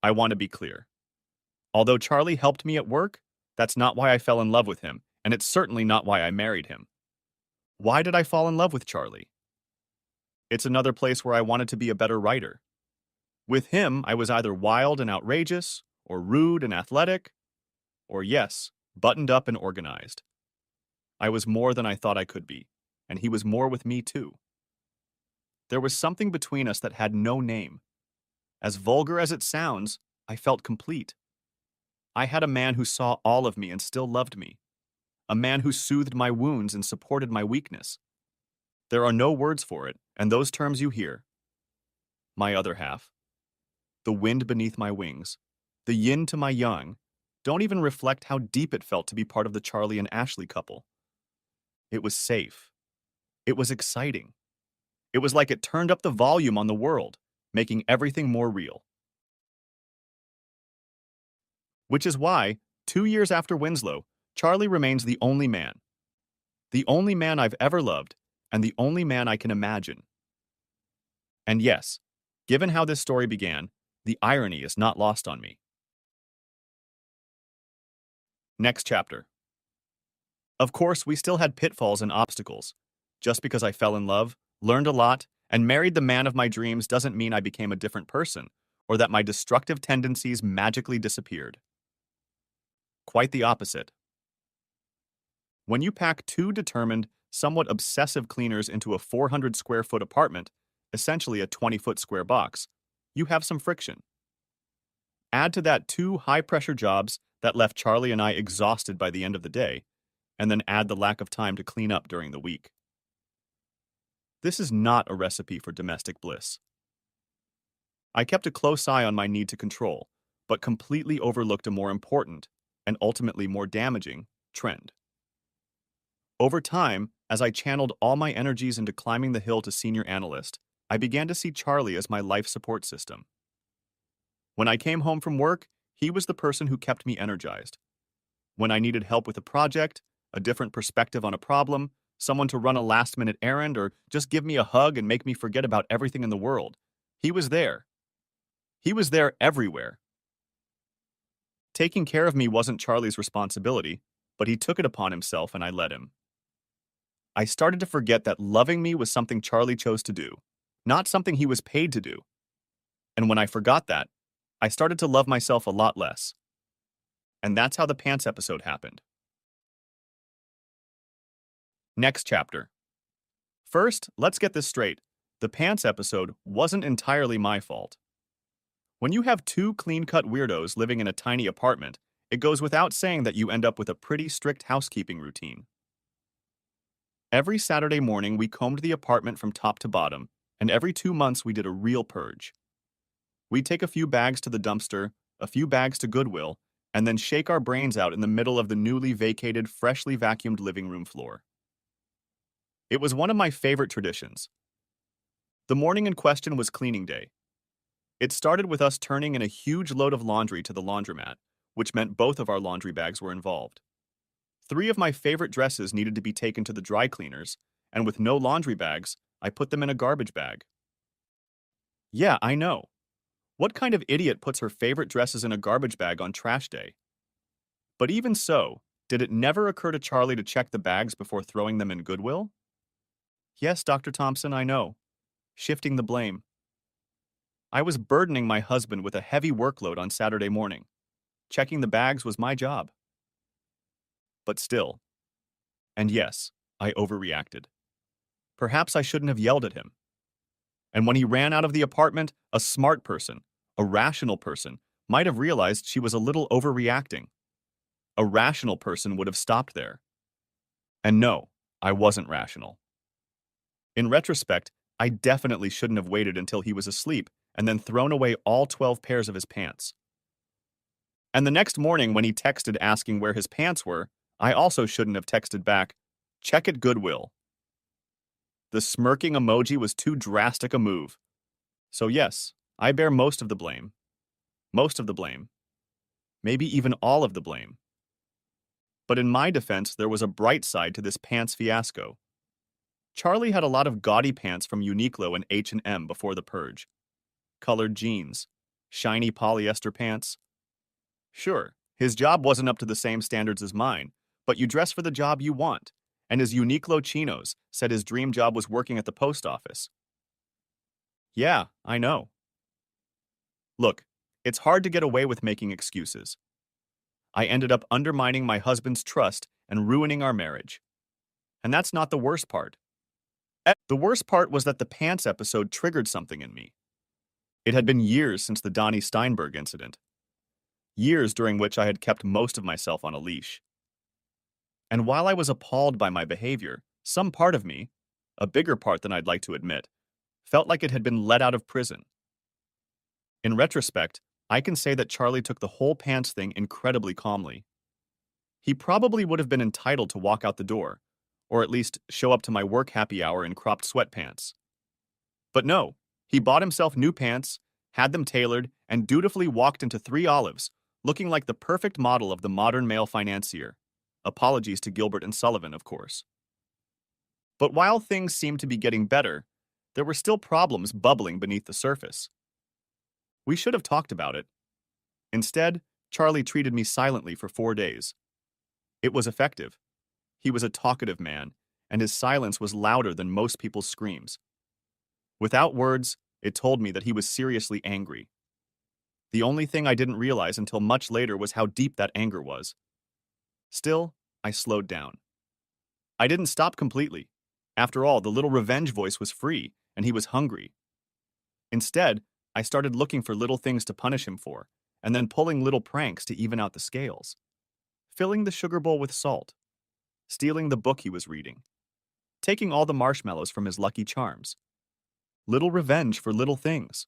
I want to be clear. Although Charlie helped me at work, that's not why I fell in love with him, and it's certainly not why I married him. Why did I fall in love with Charlie? It's another place where I wanted to be a better writer. With him, I was either wild and outrageous, or rude and athletic, or yes, buttoned up and organized. I was more than I thought I could be, and he was more with me too. There was something between us that had no name. As vulgar as it sounds, I felt complete. I had a man who saw all of me and still loved me. A man who soothed my wounds and supported my weakness. There are no words for it, and those terms you hear. My other half. The wind beneath my wings, the yin to my yang, don't even reflect how deep it felt to be part of the Charlie and Ashley couple. It was safe. It was exciting. It was like it turned up the volume on the world, making everything more real. Which is why, 2 years after Winslow, Charlie remains the only man. The only man I've ever loved, and the only man I can imagine. And yes, given how this story began, The irony is not lost on me. Next chapter. Of course, we still had pitfalls and obstacles. Just because I fell in love, learned a lot, and married the man of my dreams doesn't mean I became a different person, or that my destructive tendencies magically disappeared. Quite the opposite. When you pack two determined, somewhat obsessive cleaners into a 400 square foot apartment, essentially a 20-foot square box, you have some friction. Add to that two high-pressure jobs that left Charlie and I exhausted by the end of the day, and then add the lack of time to clean up during the week. This is not a recipe for domestic bliss. I kept a close eye on my need to control, but completely overlooked a more important, and ultimately more damaging, trend. Over time, as I channeled all my energies into climbing the hill to senior analyst, I began to see Charlie as my life support system. When I came home from work, he was the person who kept me energized. When I needed help with a project, a different perspective on a problem, someone to run a last-minute errand, or just give me a hug and make me forget about everything in the world, he was there. He was there everywhere. Taking care of me wasn't Charlie's responsibility, but he took it upon himself and I let him. I started to forget that loving me was something Charlie chose to do, not something he was paid to do. And when I forgot that, I started to love myself a lot less. And that's how the pants episode happened. Next chapter. First, let's get this straight. The pants episode wasn't entirely my fault. When you have two clean-cut weirdos living in a tiny apartment, it goes without saying that you end up with a pretty strict housekeeping routine. Every Saturday morning, we combed the apartment from top to bottom, and every 2 months we did a real purge. We'd take a few bags to the dumpster, a few bags to Goodwill, and then shake our brains out in the middle of the newly vacated, freshly vacuumed living room floor. It was one of my favorite traditions. The morning in question was cleaning day. It started with us turning in a huge load of laundry to the laundromat, which meant both of our laundry bags were involved. 3 of my favorite dresses needed to be taken to the dry cleaners, and with no laundry bags, I put them in a garbage bag. Yeah, I know. What kind of idiot puts her favorite dresses in a garbage bag on trash day? But even so, did it never occur to Charlie to check the bags before throwing them in Goodwill? Yes, Dr. Thompson, I know. Shifting the blame. I was burdening my husband with a heavy workload on Saturday morning. Checking the bags was my job. But still. And yes, I overreacted. Perhaps I shouldn't have yelled at him. And when he ran out of the apartment, a smart person, a rational person, might have realized she was a little overreacting. A rational person would have stopped there. And no, I wasn't rational. In retrospect, I definitely shouldn't have waited until he was asleep and then thrown away all 12 pairs of his pants. And the next morning when he texted asking where his pants were, I also shouldn't have texted back, "Check at Goodwill." The smirking emoji was too drastic a move. So yes, I bear most of the blame. Most of the blame. Maybe even all of the blame. But in my defense, there was a bright side to this pants fiasco. Charlie had a lot of gaudy pants from Uniqlo and H&M before the purge. Colored jeans, shiny polyester pants. Sure, his job wasn't up to the same standards as mine, but you dress for the job you want, and his Uniqlo chinos said his dream job was working at the post office. Yeah, I know. Look, it's hard to get away with making excuses. I ended up undermining my husband's trust and ruining our marriage. And that's not the worst part. The worst part was that the pants episode triggered something in me. It had been years since the Donnie Steinberg incident. Years during which I had kept most of myself on a leash. And while I was appalled by my behavior, some part of me, a bigger part than I'd like to admit, felt like it had been let out of prison. In retrospect, I can say that Charlie took the whole pants thing incredibly calmly. He probably would have been entitled to walk out the door, or at least show up to my work happy hour in cropped sweatpants. But no, he bought himself new pants, had them tailored, and dutifully walked into 3 Olives, looking like the perfect model of the modern male financier. Apologies to Gilbert and Sullivan, of course. But while things seemed to be getting better, there were still problems bubbling beneath the surface. We should have talked about it. Instead, Charlie treated me silently for 4 days. It was effective. He was a talkative man, and his silence was louder than most people's screams. Without words, it told me that he was seriously angry. The only thing I didn't realize until much later was how deep that anger was. Still, I slowed down. I didn't stop completely. After all, the little revenge voice was free, and he was hungry. Instead, I started looking for little things to punish him for, and then pulling little pranks to even out the scales. Filling the sugar bowl with salt, stealing the book he was reading, taking all the marshmallows from his Lucky Charms. Little revenge for little things.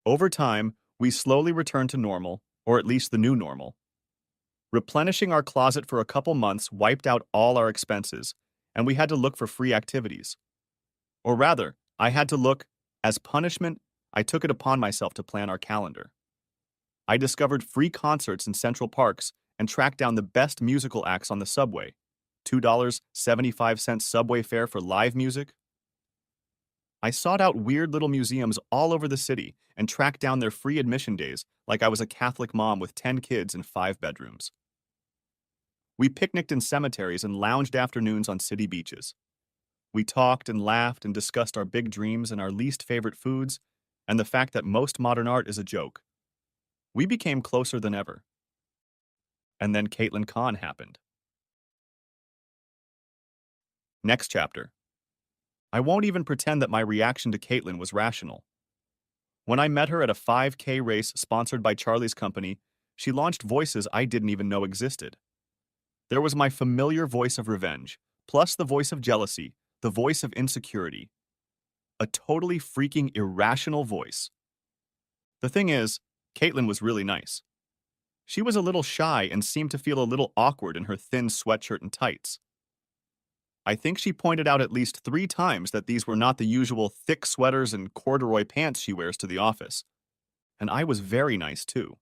Over time, we slowly returned to normal, or at least the new normal. Replenishing our closet for a couple months wiped out all our expenses, and we had to look for free activities. Or rather, I had to look, as punishment, I took it upon myself to plan our calendar. I discovered free concerts in Central Parks and tracked down the best musical acts on the subway. $2.75 subway fare for live music. I sought out weird little museums all over the city and tracked down their free admission days like I was a Catholic mom with 10 kids and 5 bedrooms. We picnicked in cemeteries and lounged afternoons on city beaches. We talked and laughed and discussed our big dreams and our least favorite foods and the fact that most modern art is a joke. We became closer than ever. And then Caitlin Kahn happened. Next chapter. I won't even pretend that my reaction to Caitlin was rational. When I met her at a 5K race sponsored by Charlie's company, she launched voices I didn't even know existed. There was my familiar voice of revenge, plus the voice of jealousy, the voice of insecurity. A totally freaking irrational voice. The thing is, Caitlin was really nice. She was a little shy and seemed to feel a little awkward in her thin sweatshirt and tights. I think she pointed out at least 3 times that these were not the usual thick sweaters and corduroy pants she wears to the office. And I was very nice too.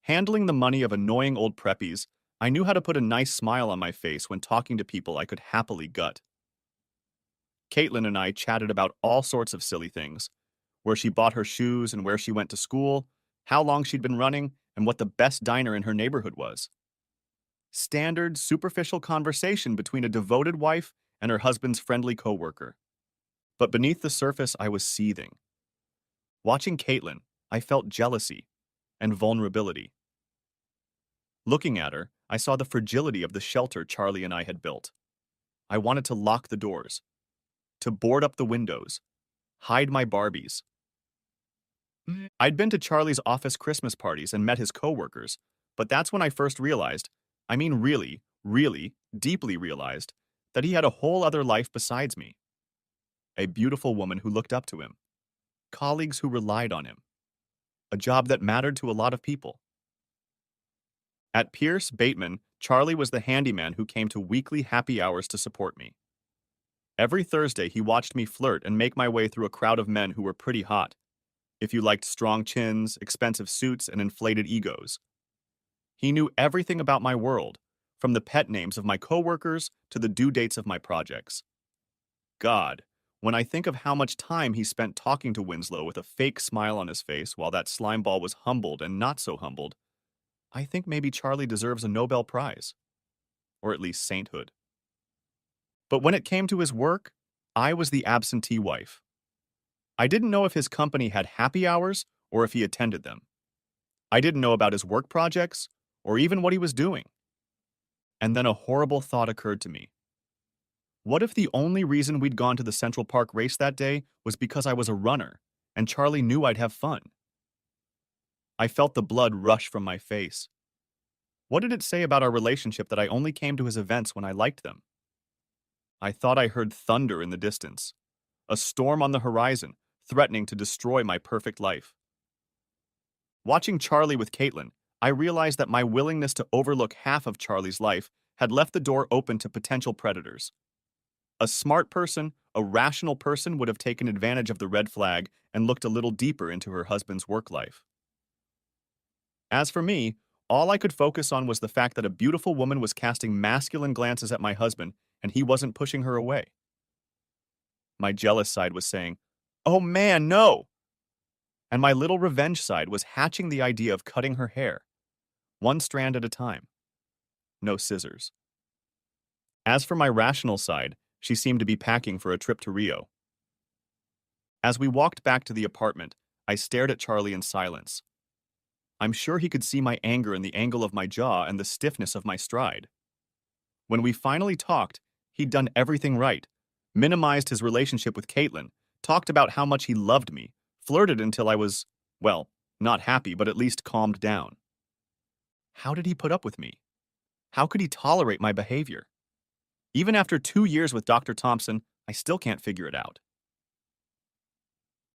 Handling the money of annoying old preppies, I knew how to put a nice smile on my face when talking to people I could happily gut. Caitlin and I chatted about all sorts of silly things, where she bought her shoes and where she went to school, how long she'd been running, and what the best diner in her neighborhood was. Standard, superficial conversation between a devoted wife and her husband's friendly coworker. But beneath the surface, I was seething. Watching Caitlin, I felt jealousy and vulnerability. Looking at her, I saw the fragility of the shelter Charlie and I had built. I wanted to lock the doors, to board up the windows, hide my Barbies. I'd been to Charlie's office Christmas parties and met his coworkers, but that's when I first realized, really, deeply realized, that he had a whole other life besides me. A beautiful woman who looked up to him, colleagues who relied on him, a job that mattered to a lot of people. At Pierce Bateman, Charlie was the handyman who came to weekly happy hours to support me. Every Thursday, he watched me flirt and make my way through a crowd of men who were pretty hot, if you liked strong chins, expensive suits, and inflated egos. He knew everything about my world, from the pet names of my coworkers to the due dates of my projects. God, when I think of how much time he spent talking to Winslow with a fake smile on his face while that slimeball was humbled and not so humbled, I think maybe Charlie deserves a Nobel Prize. Or at least sainthood. But when it came to his work, I was the absentee wife. I didn't know if his company had happy hours or if he attended them. I didn't know about his work projects or even what he was doing. And then a horrible thought occurred to me. What if the only reason we'd gone to the Central Park race that day was because I was a runner and Charlie knew I'd have fun? I felt the blood rush from my face. What did it say about our relationship that I only came to his events when I liked them? I thought I heard thunder in the distance, a storm on the horizon, threatening to destroy my perfect life. Watching Charlie with Caitlin, I realized that my willingness to overlook half of Charlie's life had left the door open to potential predators. A smart person, a rational person would have taken advantage of the red flag and looked a little deeper into her husband's work life. As for me, all I could focus on was the fact that a beautiful woman was casting masculine glances at my husband and he wasn't pushing her away. My jealous side was saying, "Oh man, no!" And my little revenge side was hatching the idea of cutting her hair, one strand at a time. No scissors. As for my rational side, she seemed to be packing for a trip to Rio. As we walked back to the apartment, I stared at Charlie in silence. I'm sure he could see my anger in the angle of my jaw and the stiffness of my stride. When we finally talked, he'd done everything right, minimized his relationship with Caitlin, talked about how much he loved me, flirted until I was, well, not happy, but at least calmed down. How did he put up with me? How could he tolerate my behavior? Even after 2 years with Dr. Thompson, I still can't figure it out.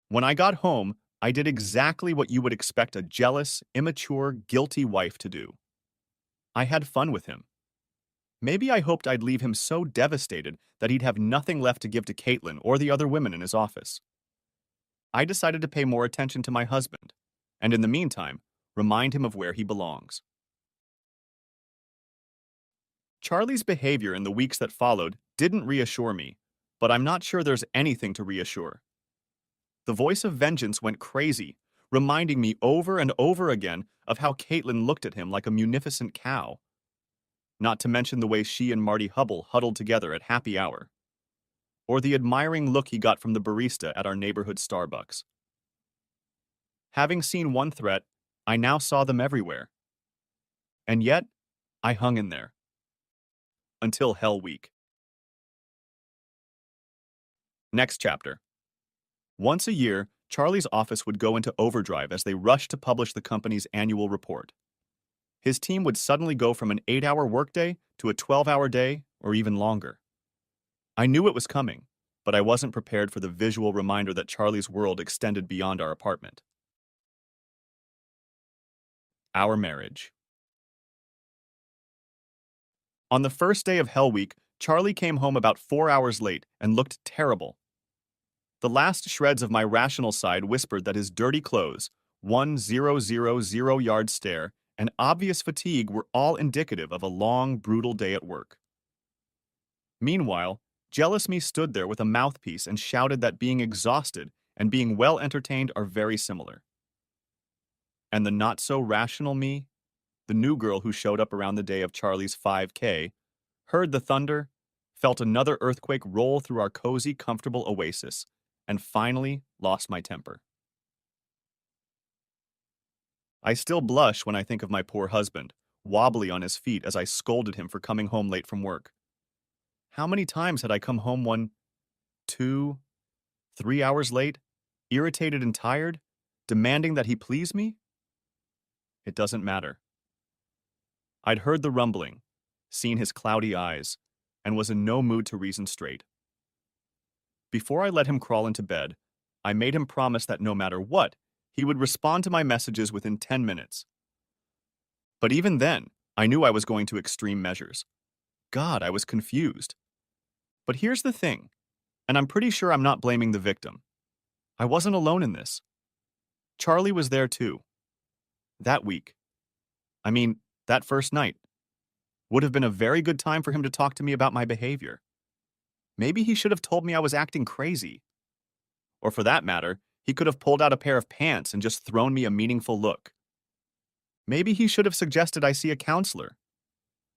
When I got home, I did exactly what you would expect a jealous, immature, guilty wife to do. I had fun with him. Maybe I hoped I'd leave him so devastated that he'd have nothing left to give to Caitlin or the other women in his office. I decided to pay more attention to my husband, and in the meantime, remind him of where he belongs. Charlie's behavior in the weeks that followed didn't reassure me, but I'm not sure there's anything to reassure. The voice of vengeance went crazy, reminding me over and over again of how Caitlin looked at him like a munificent cow. Not to mention the way she and Marty Hubble huddled together at happy hour, or the admiring look he got from the barista at our neighborhood Starbucks. Having seen one threat, I now saw them everywhere. And yet, I hung in there. Until Hell Week. Next chapter. Once a year, Charlie's office would go into overdrive as they rushed to publish the company's annual report. His team would suddenly go from an 8-hour workday to a 12-hour day or even longer. I knew it was coming, but I wasn't prepared for the visual reminder that Charlie's world extended beyond our apartment. Our marriage. On the first day of Hell Week, Charlie came home about 4 hours late and looked terrible. The last shreds of my rational side whispered that his dirty clothes, 1,000-yard stare, and obvious fatigue were all indicative of a long, brutal day at work. Meanwhile, jealous me stood there with a mouthpiece and shouted that being exhausted and being well entertained are very similar. And the not-so-rational me, the new girl who showed up around the day of Charlie's 5K, heard the thunder, felt another earthquake roll through our cozy, comfortable oasis, and finally lost my temper. I still blush when I think of my poor husband, wobbly on his feet as I scolded him for coming home late from work. How many times had I come home 1, 2, 3 hours late, irritated and tired, demanding that he please me? It doesn't matter. I'd heard the rumbling, seen his cloudy eyes, and was in no mood to reason straight. Before I let him crawl into bed, I made him promise that no matter what, he would respond to my messages within 10 minutes. But even then, I knew I was going to extreme measures. God, I was confused. But here's the thing, and I'm pretty sure I'm not blaming the victim. I wasn't alone in this. Charlie was there too. That week. That first night. Would have been a very good time for him to talk to me about my behavior. Maybe he should have told me I was acting crazy. Or for that matter, he could have pulled out a pair of pants and just thrown me a meaningful look. Maybe he should have suggested I see a counselor.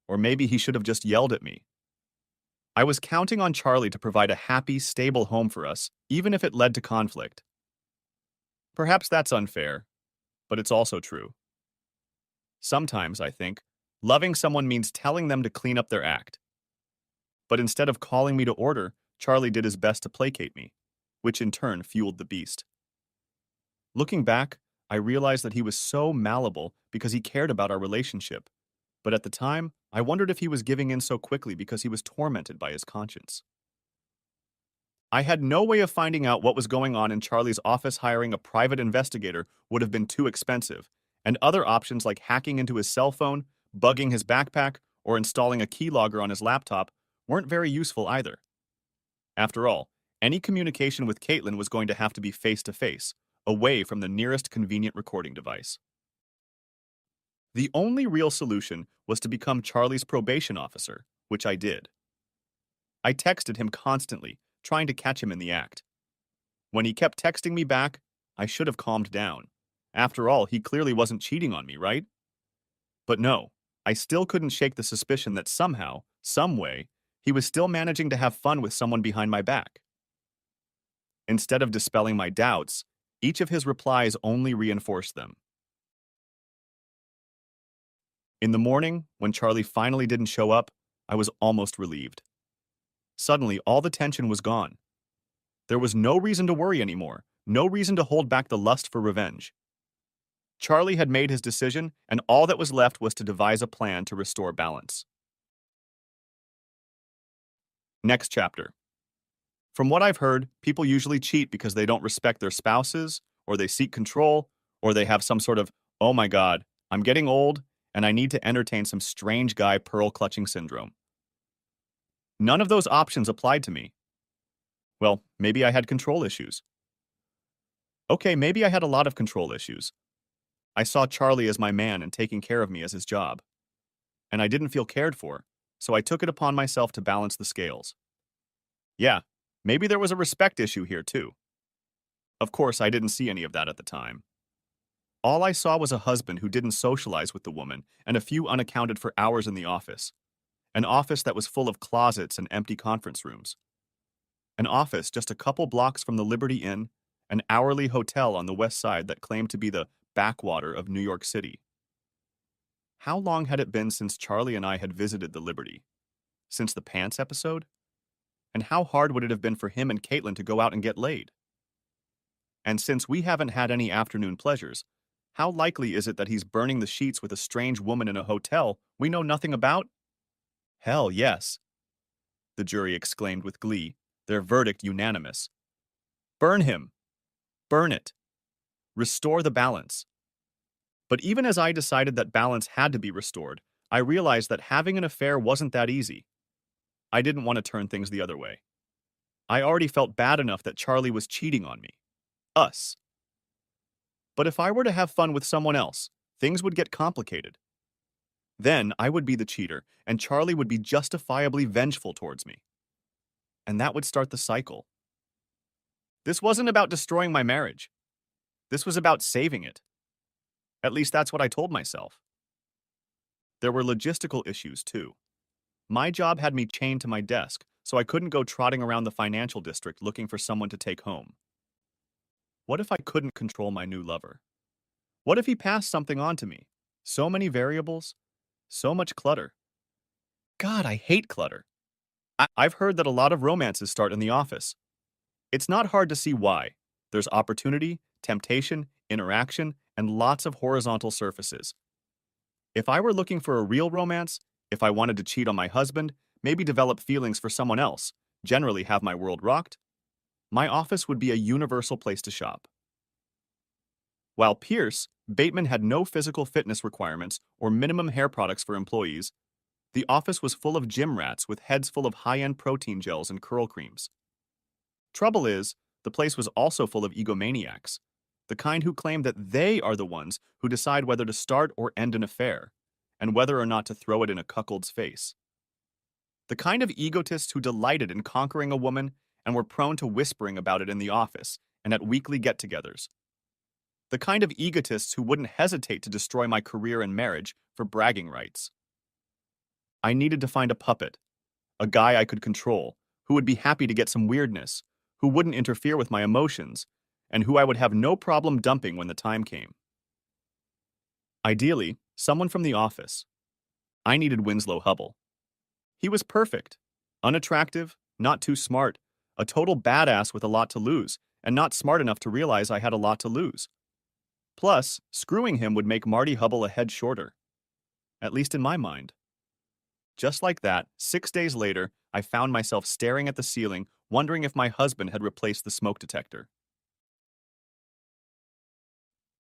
Or maybe he should have just yelled at me. I was counting on Charlie to provide a happy, stable home for us, even if it led to conflict. Perhaps that's unfair, but it's also true. Sometimes, I think, loving someone means telling them to clean up their act. But instead of calling me to order, Charlie did his best to placate me, which in turn fueled the beast. Looking back, I realized that he was so malleable because he cared about our relationship. But at the time, I wondered if he was giving in so quickly because he was tormented by his conscience. I had no way of finding out what was going on in Charlie's office. Hiring a private investigator would have been too expensive, and other options like hacking into his cell phone, bugging his backpack, or installing a keylogger on his laptop weren't very useful either. After all, any communication with Caitlin was going to have to be face-to-face, away from the nearest convenient recording device. The only real solution was to become Charlie's probation officer, which I did. I texted him constantly, trying to catch him in the act. When he kept texting me back, I should have calmed down. After all, he clearly wasn't cheating on me, right? But no, I still couldn't shake the suspicion that somehow, some way, he was still managing to have fun with someone behind my back. Instead of dispelling my doubts, each of his replies only reinforced them. In the morning, when Charlie finally didn't show up, I was almost relieved. Suddenly, all the tension was gone. There was no reason to worry anymore, no reason to hold back the lust for revenge. Charlie had made his decision, and all that was left was to devise a plan to restore balance. Next chapter. From what I've heard, people usually cheat because they don't respect their spouses, or they seek control, or they have some sort of, oh my god, I'm getting old, and I need to entertain some strange guy pearl clutching syndrome. None of those options applied to me. Well, maybe I had control issues. Okay, maybe I had a lot of control issues. I saw Charlie as my man and taking care of me as his job. And I didn't feel cared for, so I took it upon myself to balance the scales. Yeah, maybe there was a respect issue here too. Of course, I didn't see any of that at the time. All I saw was a husband who didn't socialize with the woman and a few unaccounted for hours in the office. An office that was full of closets and empty conference rooms. An office just a couple blocks from the Liberty Inn, an hourly hotel on the west side that claimed to be the backwater of New York City. How long had it been since Charlie and I had visited the Liberty? Since the pants episode? And how hard would it have been for him and Caitlin to go out and get laid? And since we haven't had any afternoon pleasures, how likely is it that he's burning the sheets with a strange woman in a hotel we know nothing about? Hell yes, the jury exclaimed with glee, their verdict unanimous. Burn him. Burn it. Restore the balance. But even as I decided that balance had to be restored, I realized that having an affair wasn't that easy. I didn't want to turn things the other way. I already felt bad enough that Charlie was cheating on me. Us. But if I were to have fun with someone else, things would get complicated. Then I would be the cheater, and Charlie would be justifiably vengeful towards me. And that would start the cycle. This wasn't about destroying my marriage. This was about saving it. At least that's what I told myself. There were logistical issues, too. My job had me chained to my desk, so I couldn't go trotting around the financial district looking for someone to take home. What if I couldn't control my new lover? What if he passed something on to me? So many variables, so much clutter. God, I hate clutter. I've heard that a lot of romances start in the office. It's not hard to see why. There's opportunity, temptation, interaction, and lots of horizontal surfaces. If I were looking for a real romance, if I wanted to cheat on my husband, maybe develop feelings for someone else, generally have my world rocked, my office would be a universal place to shop. While Pierce, Bateman had no physical fitness requirements or minimum hair products for employees, the office was full of gym rats with heads full of high-end protein gels and curl creams. Trouble is, the place was also full of egomaniacs, the kind who claim that they are the ones who decide whether to start or end an affair, and whether or not to throw it in a cuckold's face. The kind of egotists who delighted in conquering a woman and were prone to whispering about it in the office and at weekly get-togethers. The kind of egotists who wouldn't hesitate to destroy my career and marriage for bragging rights. I needed to find a puppet, a guy I could control, who would be happy to get some weirdness, who wouldn't interfere with my emotions, and who I would have no problem dumping when the time came. Ideally, someone from the office. I needed Winslow Hubble. He was perfect, unattractive, not too smart, a total badass with a lot to lose, and not smart enough to realize I had a lot to lose. Plus, screwing him would make Marty Hubble a head shorter. At least in my mind. Just like that, 6 days later, I found myself staring at the ceiling, wondering if my husband had replaced the smoke detector.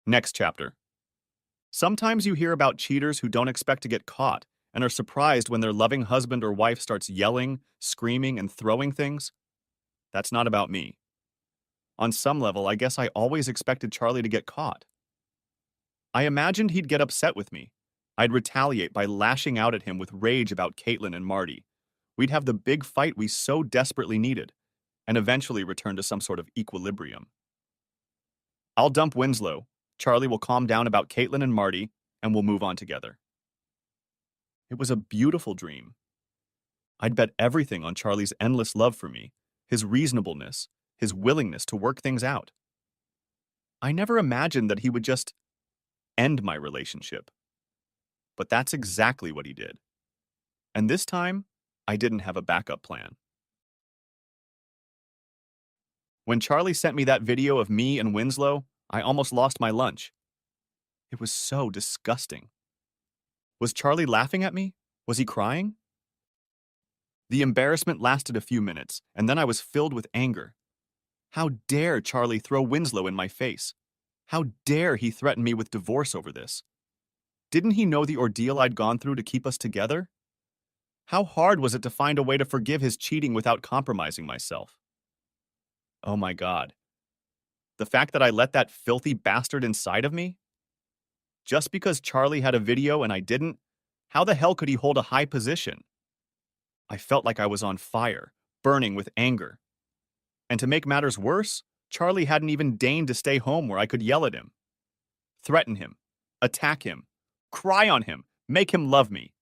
Next chapter. Sometimes you hear about cheaters who don't expect to get caught and are surprised when their loving husband or wife starts yelling, screaming, and throwing things. That's not about me. On some level, I guess I always expected Charlie to get caught. I imagined he'd get upset with me. I'd retaliate by lashing out at him with rage about Caitlin and Marty. We'd have the big fight we so desperately needed, and eventually return to some sort of equilibrium. I'll dump Winslow. Charlie will calm down about Caitlin and Marty, and we'll move on together. It was a beautiful dream. I'd bet everything on Charlie's endless love for me, his reasonableness, his willingness to work things out. I never imagined that he would just end my relationship. But that's exactly what he did. And this time, I didn't have a backup plan. When Charlie sent me that video of me and Winslow, I almost lost my lunch. It was so disgusting. Was Charlie laughing at me? Was he crying? The embarrassment lasted a few minutes, and then I was filled with anger. How dare Charlie throw Winslow in my face? How dare he threaten me with divorce over this? Didn't he know the ordeal I'd gone through to keep us together? How hard was it to find a way to forgive his cheating without compromising myself? Oh my God. The fact that I let that filthy bastard inside of me? Just because Charlie had a video and I didn't, how the hell could he hold a high position? I felt like I was on fire, burning with anger. And to make matters worse, Charlie hadn't even deigned to stay home where I could yell at him, threaten him, attack him, cry on him, make him love me.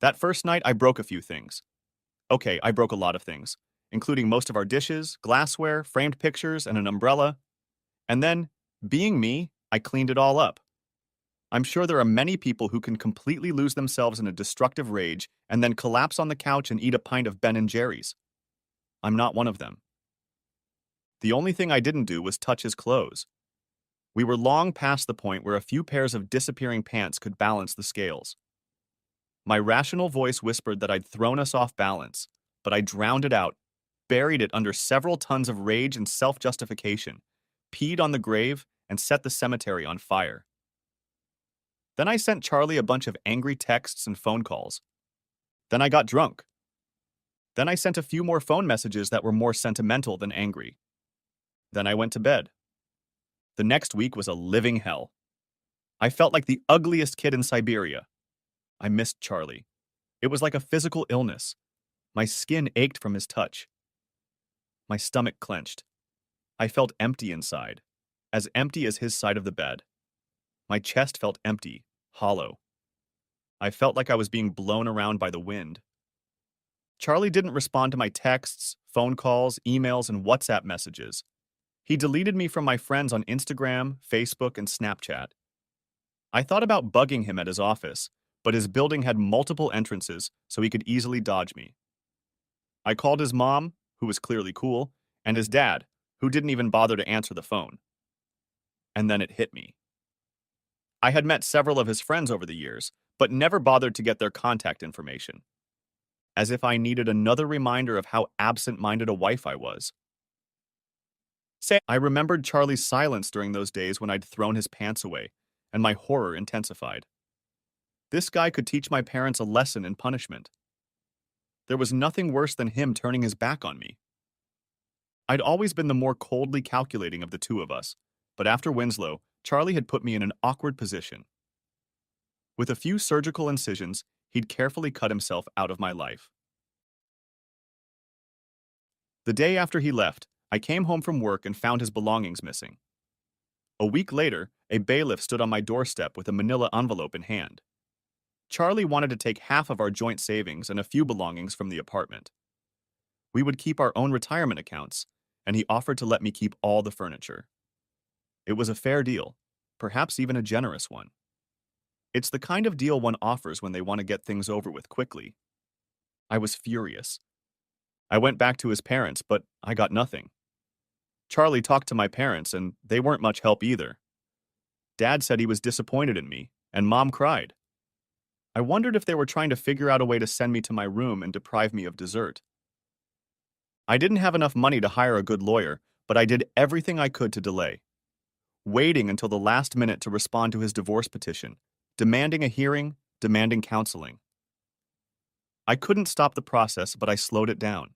That first night, I broke a few things. Okay, I broke a lot of things, including most of our dishes, glassware, framed pictures, and an umbrella. And then, being me, I cleaned it all up. I'm sure there are many people who can completely lose themselves in a destructive rage and then collapse on the couch and eat a pint of Ben& Jerry's. I'm not one of them. The only thing I didn't do was touch his clothes. We were long past the point where a few pairs of disappearing pants could balance the scales. My rational voice whispered that I'd thrown us off balance, but I drowned it out, buried it under several tons of rage and self-justification, peed on the grave, and set the cemetery on fire. Then I sent Charlie a bunch of angry texts and phone calls. Then I got drunk. Then I sent a few more phone messages that were more sentimental than angry. Then I went to bed. The next week was a living hell. I felt like the ugliest kid in Siberia. I missed Charlie. It was like a physical illness. My skin ached from his touch. My stomach clenched. I felt empty inside, as empty as his side of the bed. My chest felt empty, hollow. I felt like I was being blown around by the wind. Charlie didn't respond to my texts, phone calls, emails, and WhatsApp messages. He deleted me from my friends on Instagram, Facebook, and Snapchat. I thought about bugging him at his office, but his building had multiple entrances, so he could easily dodge me. I called his mom, who was clearly cool, and his dad, who didn't even bother to answer the phone. And then it hit me. I had met several of his friends over the years, but never bothered to get their contact information. As if I needed another reminder of how absent-minded a wife I was. I remembered Charlie's silence during those days when I'd thrown his pants away, and my horror intensified. This guy could teach my parents a lesson in punishment. There was nothing worse than him turning his back on me. I'd always been the more coldly calculating of the two of us, but after Winslow, Charlie had put me in an awkward position. With a few surgical incisions, he'd carefully cut himself out of my life. The day after he left, I came home from work and found his belongings missing. A week later, a bailiff stood on my doorstep with a manila envelope in hand. Charlie wanted to take half of our joint savings and a few belongings from the apartment. We would keep our own retirement accounts, and he offered to let me keep all the furniture. It was a fair deal, perhaps even a generous one. It's the kind of deal one offers when they want to get things over with quickly. I was furious. I went back to his parents, but I got nothing. Charlie talked to my parents, and they weren't much help either. Dad said he was disappointed in me, and Mom cried. I wondered if they were trying to figure out a way to send me to my room and deprive me of dessert. I didn't have enough money to hire a good lawyer, but I did everything I could to delay, waiting until the last minute to respond to his divorce petition, demanding a hearing, demanding counseling. I couldn't stop the process, but I slowed it down.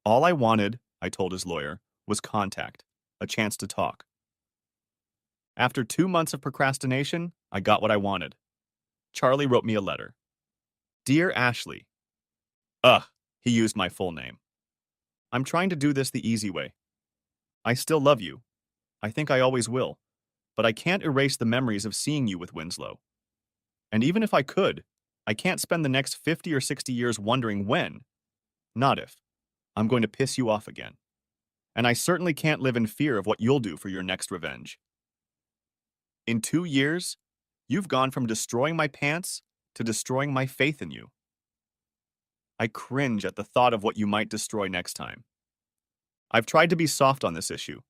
All I wanted, I told his lawyer, was contact, a chance to talk. After 2 months of procrastination, I got what I wanted. Charlie wrote me a letter. Dear Ashley. He used my full name. I'm trying to do this the easy way. I still love you. I think I always will, but I can't erase the memories of seeing you with Winslow. And even if I could, I can't spend the next 50 or 60 years wondering when, not if, I'm going to piss you off again. And I certainly can't live in fear of what you'll do for your next revenge. In 2 years, you've gone from destroying my pants to destroying my faith in you. I cringe at the thought of what you might destroy next time. I've tried to be soft on this issue.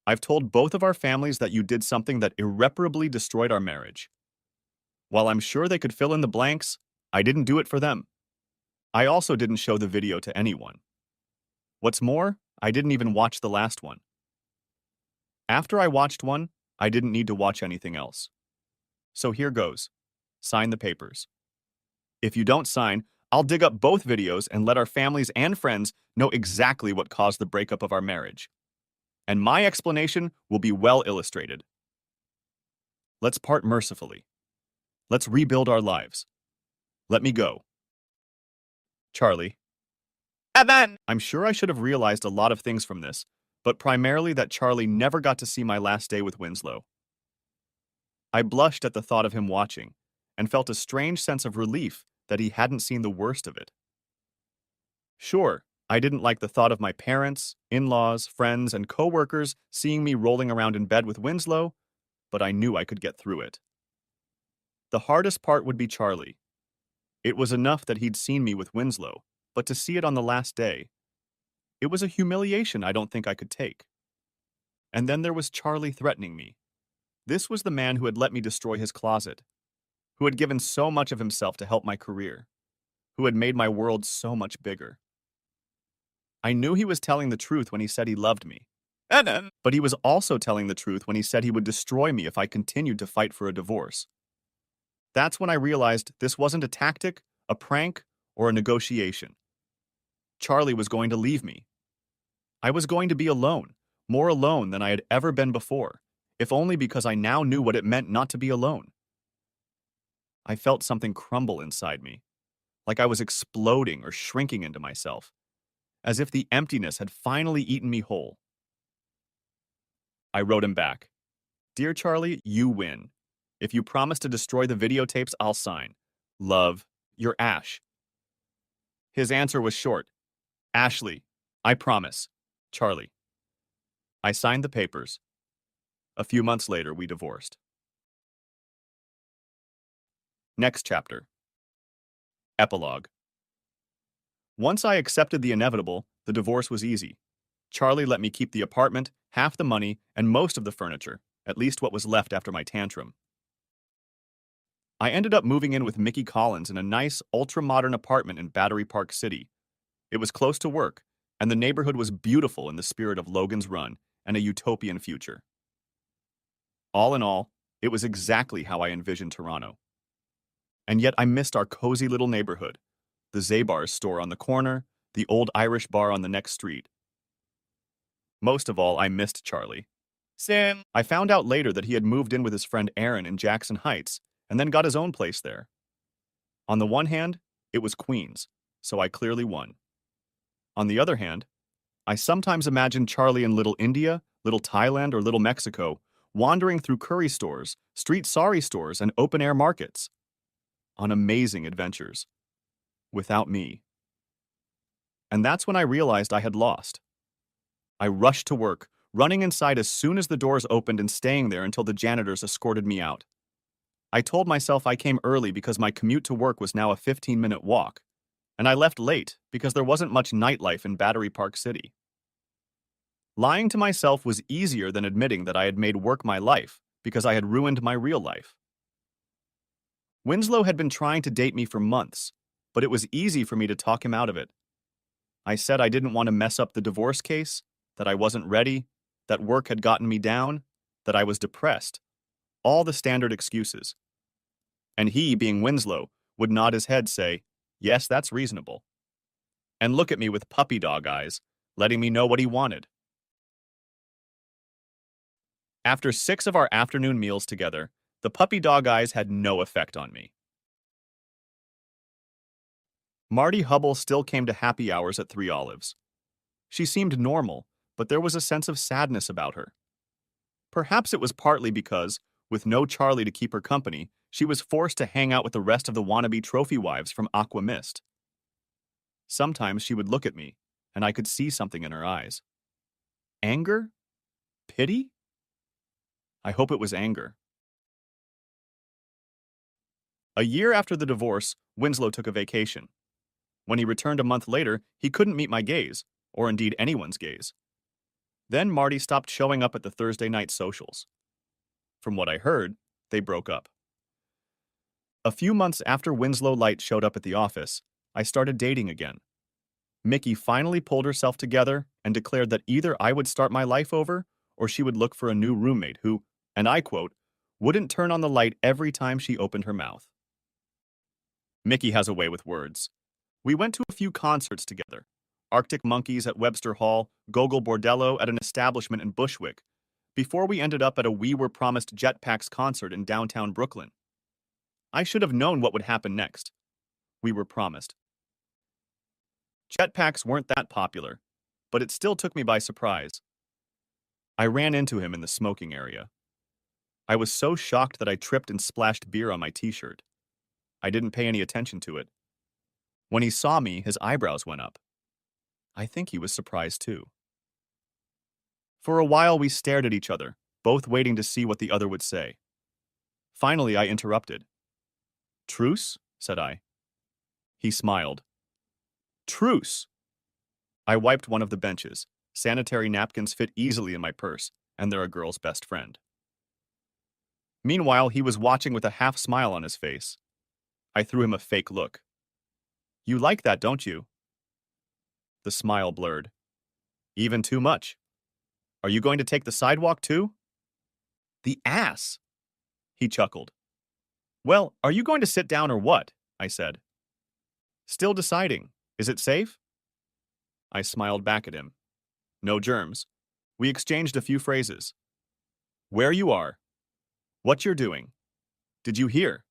I've told both of our families that you did something that irreparably destroyed our marriage. While I'm sure they could fill in the blanks, I didn't do it for them. I also didn't show the video to anyone. What's more, I didn't even watch the last one. After I watched one, I didn't need to watch anything else. So here goes. Sign the papers. If you don't sign, I'll dig up both videos and let our families and friends know exactly what caused the breakup of our marriage. And my explanation will be well illustrated. Let's part mercifully. Let's rebuild our lives. Let me go. Charlie. Evan! I'm sure I should have realized a lot of things from this, but primarily that Charlie never got to see my last day with Winslow. I blushed at the thought of him watching, and felt a strange sense of relief that he hadn't seen the worst of it. Sure, I didn't like the thought of my parents, in-laws, friends, and co-workers seeing me rolling around in bed with Winslow, but I knew I could get through it. The hardest part would be Charlie. It was enough that he'd seen me with Winslow, but to see it on the last day, it was a humiliation I don't think I could take. And then there was Charlie threatening me. This was the man who had let me destroy his closet, who had given so much of himself to help my career, who had made my world so much bigger. I knew he was telling the truth when he said he loved me. But he was also telling the truth when he said he would destroy me if I continued to fight for a divorce. That's when I realized this wasn't a tactic, a prank, or a negotiation. Charlie was going to leave me. I was going to be alone, more alone than I had ever been before, if only because I now knew what it meant not to be alone. I felt something crumble inside me, like I was exploding or shrinking into myself, as if the emptiness had finally eaten me whole. I wrote him back. Dear Charlie, you win. If you promise to destroy the videotapes, I'll sign. Love, your Ash. His answer was short. Ashley, I promise. Charlie. I signed the papers. A few months later, we divorced. Next chapter. Epilogue. Once I accepted the inevitable, the divorce was easy. Charlie let me keep the apartment, half the money, and most of the furniture, at least what was left after my tantrum. I ended up moving in with Mickey Collins in a nice, ultra-modern apartment in Battery Park City. It was close to work, and the neighborhood was beautiful in the spirit of Logan's Run and a utopian future. All in all, it was exactly how I envisioned Toronto. And yet I missed our cozy little neighborhood, the Zabar's store on the corner, the old Irish bar on the next street. Most of all, I missed Charlie. Sam. I found out later that he had moved in with his friend Aaron in Jackson Heights and then got his own place there. On the one hand, it was Queens, so I clearly won. On the other hand, I sometimes imagined Charlie in Little India, Little Thailand, or Little Mexico, wandering through curry stores, street sari stores, and open-air markets. On amazing adventures. Without me. And that's when I realized I had lost. I rushed to work, running inside as soon as the doors opened and staying there until the janitors escorted me out. I told myself I came early because my commute to work was now a 15-minute walk, and I left late because there wasn't much nightlife in Battery Park City. Lying to myself was easier than admitting that I had made work my life because I had ruined my real life. Winslow had been trying to date me for months, but it was easy for me to talk him out of it. I said I didn't want to mess up the divorce case, that I wasn't ready, that work had gotten me down, that I was depressed. All the standard excuses. And he, being Winslow, would nod his head, say, yes, that's reasonable. And look at me with puppy dog eyes, letting me know what he wanted. After 6 of our afternoon meals together, the puppy dog eyes had no effect on me. Marty Hubble still came to happy hours at 3 Olives. She seemed normal, but there was a sense of sadness about her. Perhaps it was partly because, with no Charlie to keep her company, she was forced to hang out with the rest of the wannabe trophy wives from Aqua Mist. Sometimes she would look at me, and I could see something in her eyes. Anger? Pity? I hope it was anger. A year after the divorce, Winslow took a vacation. When he returned a month later, he couldn't meet my gaze, or indeed anyone's gaze. Then Marty stopped showing up at the Thursday night socials. From what I heard, they broke up. A few months after Winslow Light showed up at the office, I started dating again. Mickey finally pulled herself together and declared that either I would start my life over or she would look for a new roommate who, and I quote, wouldn't turn on the light every time she opened her mouth. Mickey has a way with words. We went to a few concerts together. Arctic Monkeys at Webster Hall, Gogol Bordello at an establishment in Bushwick, before we ended up at a We Were Promised Jetpacks concert in downtown Brooklyn. I should have known what would happen next. We were promised. Jetpacks weren't that popular, but it still took me by surprise. I ran into him in the smoking area. I was so shocked that I tripped and splashed beer on my t-shirt. I didn't pay any attention to it. When he saw me, his eyebrows went up. I think he was surprised too. For a while we stared at each other, both waiting to see what the other would say. Finally, I interrupted. "Truce?" said I. He smiled. "Truce!" I wiped one of the benches. Sanitary napkins fit easily in my purse, and they're a girl's best friend. Meanwhile, he was watching with a half smile on his face. I threw him a fake look. "You like that, don't you?" The smile blurred. "Even too much. Are you going to take the sidewalk too?" "The ass!" He chuckled. "Well, are you going to sit down or what?" I said. "Still deciding. Is it safe?" I smiled back at him. No germs. We exchanged a few phrases. "Where you are. What you're doing. Did you hear?"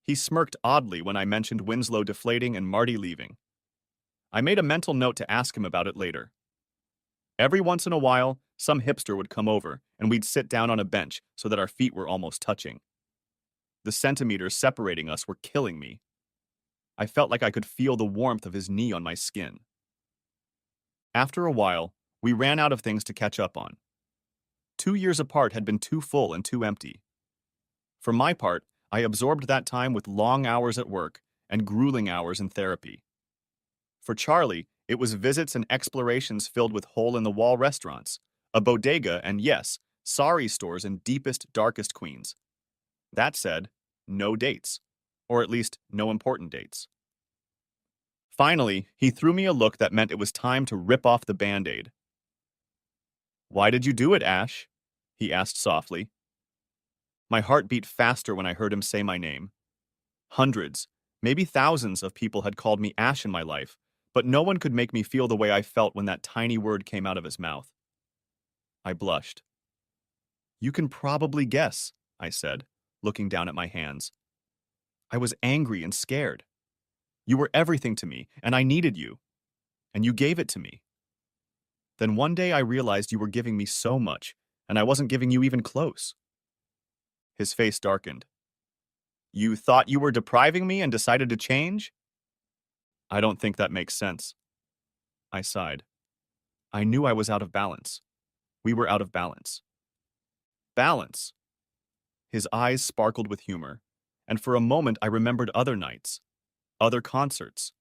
He smirked oddly when I mentioned Winslow deflating and Marty leaving. I made a mental note to ask him about it later. Every once in a while, some hipster would come over, and we'd sit down on a bench so that our feet were almost touching. The centimeters separating us were killing me. I felt like I could feel the warmth of his knee on my skin. After a while, we ran out of things to catch up on. 2 years apart had been too full and too empty. For my part, I absorbed that time with long hours at work and grueling hours in therapy. For Charlie, it was visits and explorations filled with hole-in-the-wall restaurants, a bodega, and yes, sari stores in deepest, darkest Queens. That said, no dates. Or at least, no important dates. Finally, he threw me a look that meant it was time to rip off the Band-Aid. "Why did you do it, Ash?" he asked softly. My heart beat faster when I heard him say my name. Hundreds, maybe thousands of people had called me Ash in my life, but no one could make me feel the way I felt when that tiny word came out of his mouth. I blushed. "You can probably guess," I said, looking down at my hands. I was angry and scared. You were everything to me, and I needed you. And you gave it to me. Then one day I realized you were giving me so much, and I wasn't giving you even close. His face darkened. "You thought you were depriving me and decided to change?" "I don't think that makes sense." I sighed. I knew I was out of balance. We were out of balance. Balance. His eyes sparkled with humor, and for a moment I remembered other nights, other concerts.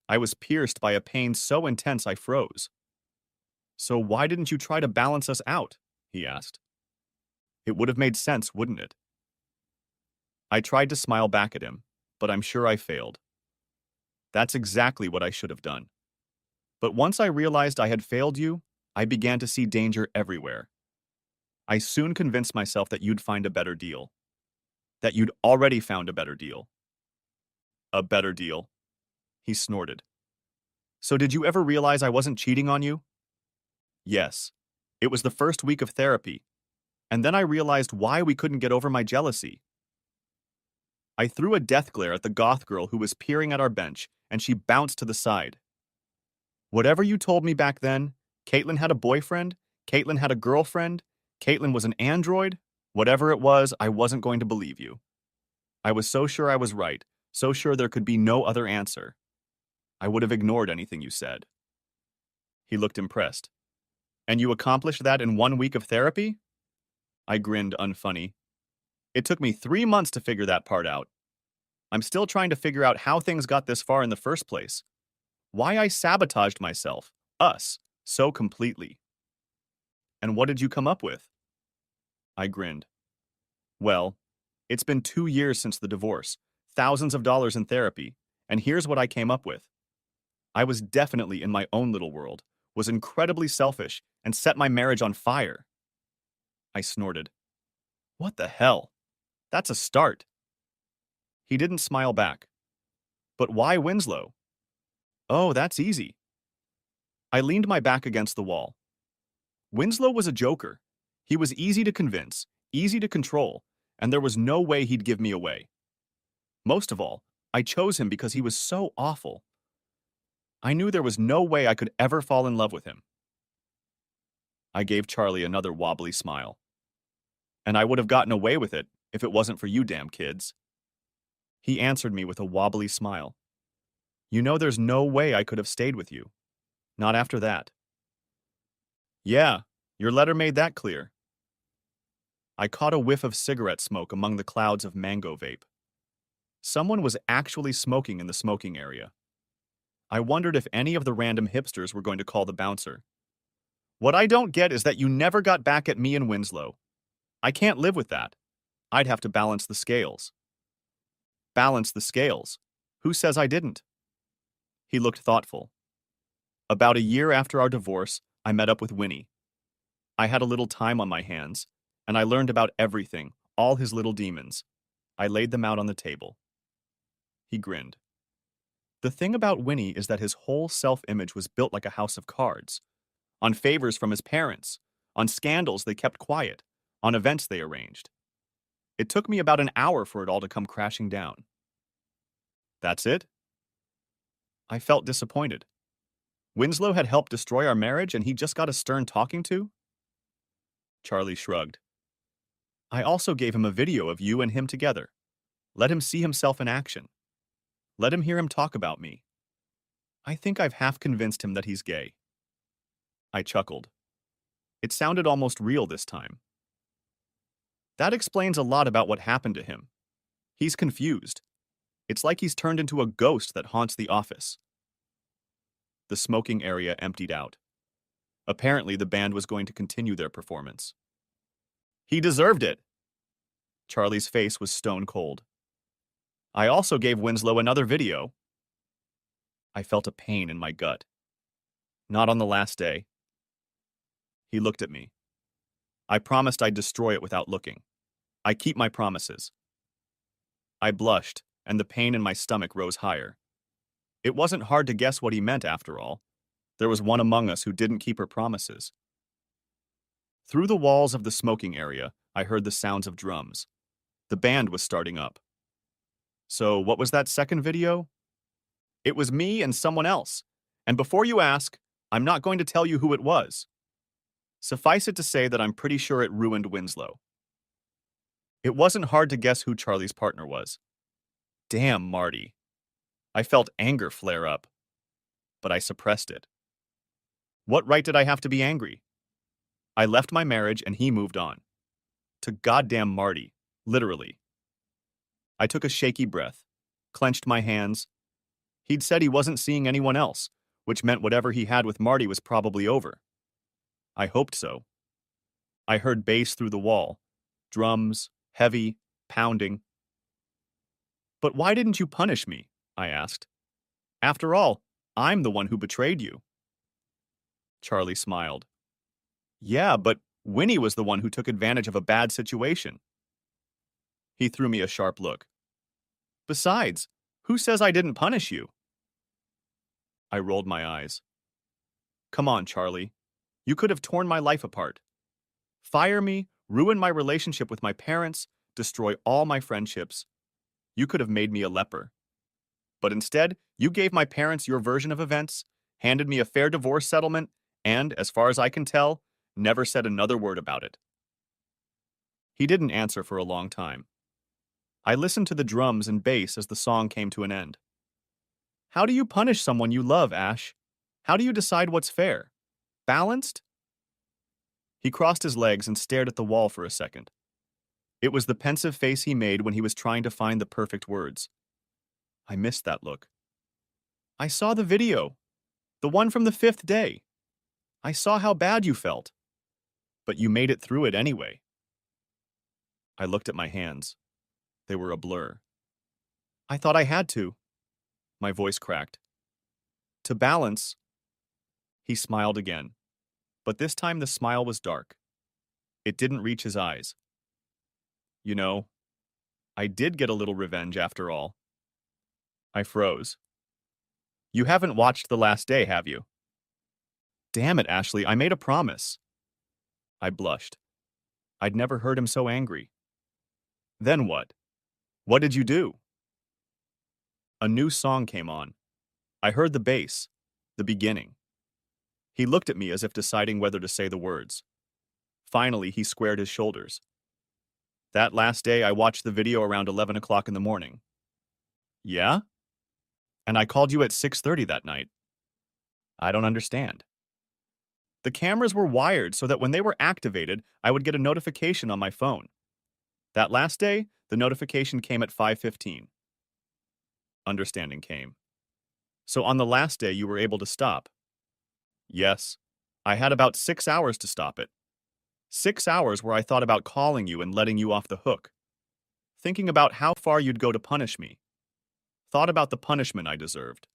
I was pierced by a pain so intense I froze. "So why didn't you try to balance us out?" he asked. It would have made sense, wouldn't it? I tried to smile back at him, but I'm sure I failed. That's exactly what I should have done. But once I realized I had failed you, I began to see danger everywhere. I soon convinced myself that you'd find a better deal. That you'd already found a better deal. A better deal? He snorted. So did you ever realize I wasn't cheating on you? Yes. It was the first week of therapy, and then I realized why we couldn't get over my jealousy. I threw a death glare at the goth girl who was peering at our bench, and she bounced to the side. Whatever you told me back then, Caitlin had a boyfriend, Caitlin had a girlfriend, Caitlin was an android? Whatever it was, I wasn't going to believe you. I was so sure I was right, so sure there could be no other answer. I would have ignored anything you said. He looked impressed. And you accomplished that in 1 week of therapy? I grinned unfunny. It took me 3 months to figure that part out. I'm still trying to figure out how things got this far in the first place. Why I sabotaged myself, us, so completely. And what did you come up with? I grinned. Well, it's been 2 years since the divorce, thousands of dollars in therapy, and here's what I came up with. I was definitely in my own little world, was incredibly selfish, and set my marriage on fire. I snorted. What the hell? That's a start. He didn't smile back. But why Winslow? Oh, that's easy. I leaned my back against the wall. Winslow was a joker. He was easy to convince, easy to control, and there was no way he'd give me away. Most of all, I chose him because he was so awful. I knew there was no way I could ever fall in love with him. I gave Charlie another wobbly smile. And I would have gotten away with it if it wasn't for you damn kids. He answered me with a wobbly smile. You know there's no way I could have stayed with you. Not after that. Yeah, your letter made that clear. I caught a whiff of cigarette smoke among the clouds of mango vape. Someone was actually smoking in the smoking area. I wondered if any of the random hipsters were going to call the bouncer. What I don't get is that you never got back at me and Winslow. I can't live with that. I'd have to balance the scales. Balance the scales? Who says I didn't? He looked thoughtful. About a year after our divorce, I met up with Winnie. I had a little time on my hands, and I learned about everything, all his little demons. I laid them out on the table. He grinned. The thing about Winnie is that his whole self-image was built like a house of cards, on favors from his parents, on scandals they kept quiet, on events they arranged. It took me about an hour for it all to come crashing down. That's it? I felt disappointed. Winslow had helped destroy our marriage and he just got a stern talking to? Charlie shrugged. I also gave him a video of you and him together. Let him see himself in action. Let him hear him talk about me. I think I've half convinced him that he's gay. I chuckled. It sounded almost real this time. That explains a lot about what happened to him. He's confused. It's like he's turned into a ghost that haunts the office. The smoking area emptied out. Apparently, the band was going to continue their performance. He deserved it. Charlie's face was stone cold. I also gave Winslow another video. I felt a pain in my gut. Not on the last day. He looked at me. I promised I'd destroy it without looking. I keep my promises. I blushed, and the pain in my stomach rose higher. It wasn't hard to guess what he meant, after all. There was one among us who didn't keep her promises. Through the walls of the smoking area, I heard the sounds of drums. The band was starting up. So, what was that second video? It was me and someone else. And before you ask, I'm not going to tell you who it was. Suffice it to say that I'm pretty sure it ruined Winslow. It wasn't hard to guess who Charlie's partner was. Damn, Marty. I felt anger flare up, but I suppressed it. What right did I have to be angry? I left my marriage and he moved on. To goddamn Marty, literally. I took a shaky breath, clenched my hands. He'd said he wasn't seeing anyone else, which meant whatever he had with Marty was probably over. I hoped so. I heard bass through the wall, drums, heavy, pounding. But why didn't you punish me? I asked. After all, I'm the one who betrayed you. Charlie smiled. Yeah, but Winnie was the one who took advantage of a bad situation. He threw me a sharp look. Besides, who says I didn't punish you? I rolled my eyes. Come on, Charlie. You could have torn my life apart. Fire me, ruin my relationship with my parents, destroy all my friendships. You could have made me a leper. But instead, you gave my parents your version of events, handed me a fair divorce settlement, and, as far as I can tell, never said another word about it. He didn't answer for a long time. I listened to the drums and bass as the song came to an end. How do you punish someone you love, Ash? How do you decide what's fair? Balanced? He crossed his legs and stared at the wall for a second. It was the pensive face he made when he was trying to find the perfect words. I missed that look. I saw the video. The one from the 5th day. I saw how bad you felt. But you made it through it anyway. I looked at my hands. They were a blur. I thought I had to. My voice cracked. To balance. He smiled again. But this time the smile was dark. It didn't reach his eyes. You know, I did get a little revenge after all. I froze. You haven't watched The Last Day, have you? Damn it, Ashley, I made a promise. I blushed. I'd never heard him so angry. Then what? What did you do? A new song came on. I heard the bass, the beginning. He looked at me as if deciding whether to say the words. Finally, he squared his shoulders. That last day, I watched the video around 11 o'clock in the morning. Yeah? And I called you at 6:30 that night. I don't understand. The cameras were wired so that when they were activated, I would get a notification on my phone. That last day, the notification came at 5:15. Understanding came. So on the last day, you were able to stop? Yes. I had about 6 hours to stop it. 6 hours where I thought about calling you and letting you off the hook. Thinking about how far you'd go to punish me. Thought about the punishment I deserved.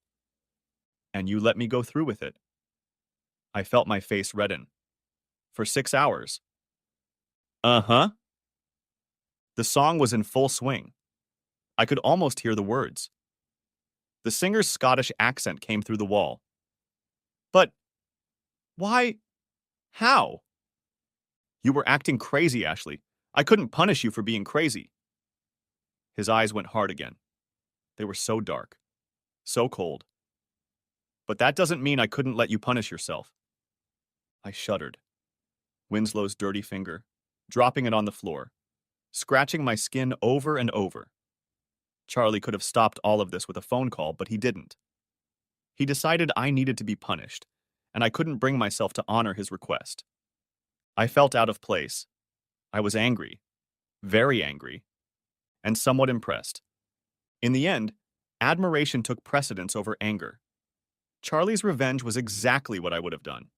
And you let me go through with it. I felt my face redden. For 6 hours. Uh-huh. The song was in full swing. I could almost hear the words. The singer's Scottish accent came through the wall. But why? How? You were acting crazy, Ashley. I couldn't punish you for being crazy. His eyes went hard again. They were so dark, so cold. But that doesn't mean I couldn't let you punish yourself. I shuddered. Winslow's dirty finger, dropping it on the floor, scratching my skin over and over. Charlie could have stopped all of this with a phone call, but he didn't. He decided I needed to be punished, and I couldn't bring myself to honor his request. I felt out of place. I was angry, very angry, and somewhat impressed. In the end, admiration took precedence over anger. Charlie's revenge was exactly what I would have done.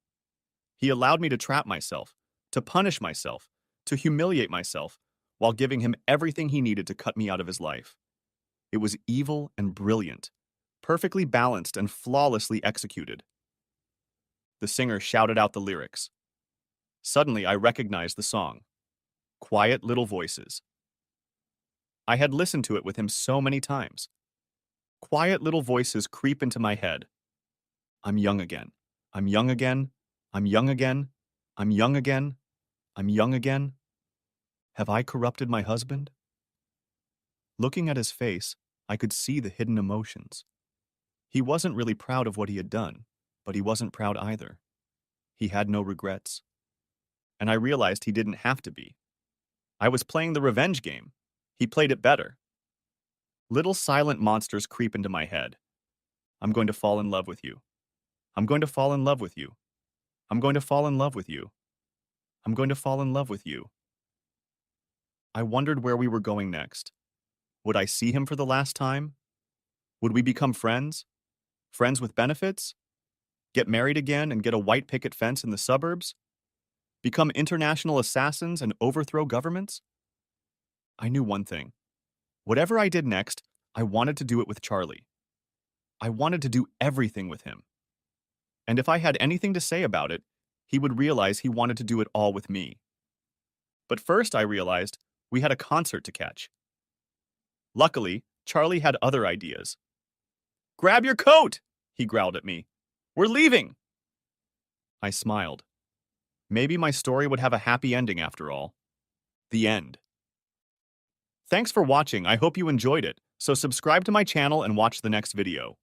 He allowed me to trap myself, to punish myself, to humiliate myself, while giving him everything he needed to cut me out of his life. It was evil and brilliant, perfectly balanced and flawlessly executed. The singer shouted out the lyrics. Suddenly, I recognized the song. Quiet Little Voices. I had listened to it with him so many times. Quiet little voices creep into my head. I'm young again. I'm young again. I'm young again. I'm young again. I'm young again. Have I corrupted my husband? Looking at his face, I could see the hidden emotions. He wasn't really proud of what he had done, but he wasn't proud either. He had no regrets. And I realized he didn't have to be. I was playing the revenge game. He played it better. Little silent monsters creep into my head. I'm going to fall in love with you. I'm going to fall in love with you. I'm going to fall in love with you. I'm going to fall in love with you. I wondered where we were going next. Would I see him for the last time? Would we become friends? Friends with benefits? Get married again and get a white picket fence in the suburbs? Become international assassins and overthrow governments? I knew one thing. Whatever I did next, I wanted to do it with Charlie. I wanted to do everything with him. And if I had anything to say about it, he would realize he wanted to do it all with me. But first I realized we had a concert to catch. Luckily, Charlie had other ideas. Grab your coat, he growled at me. We're leaving. I smiled. Maybe my story would have a happy ending after all. The end. Thanks for watching. I hope you enjoyed it. So subscribe to my channel and watch the next video.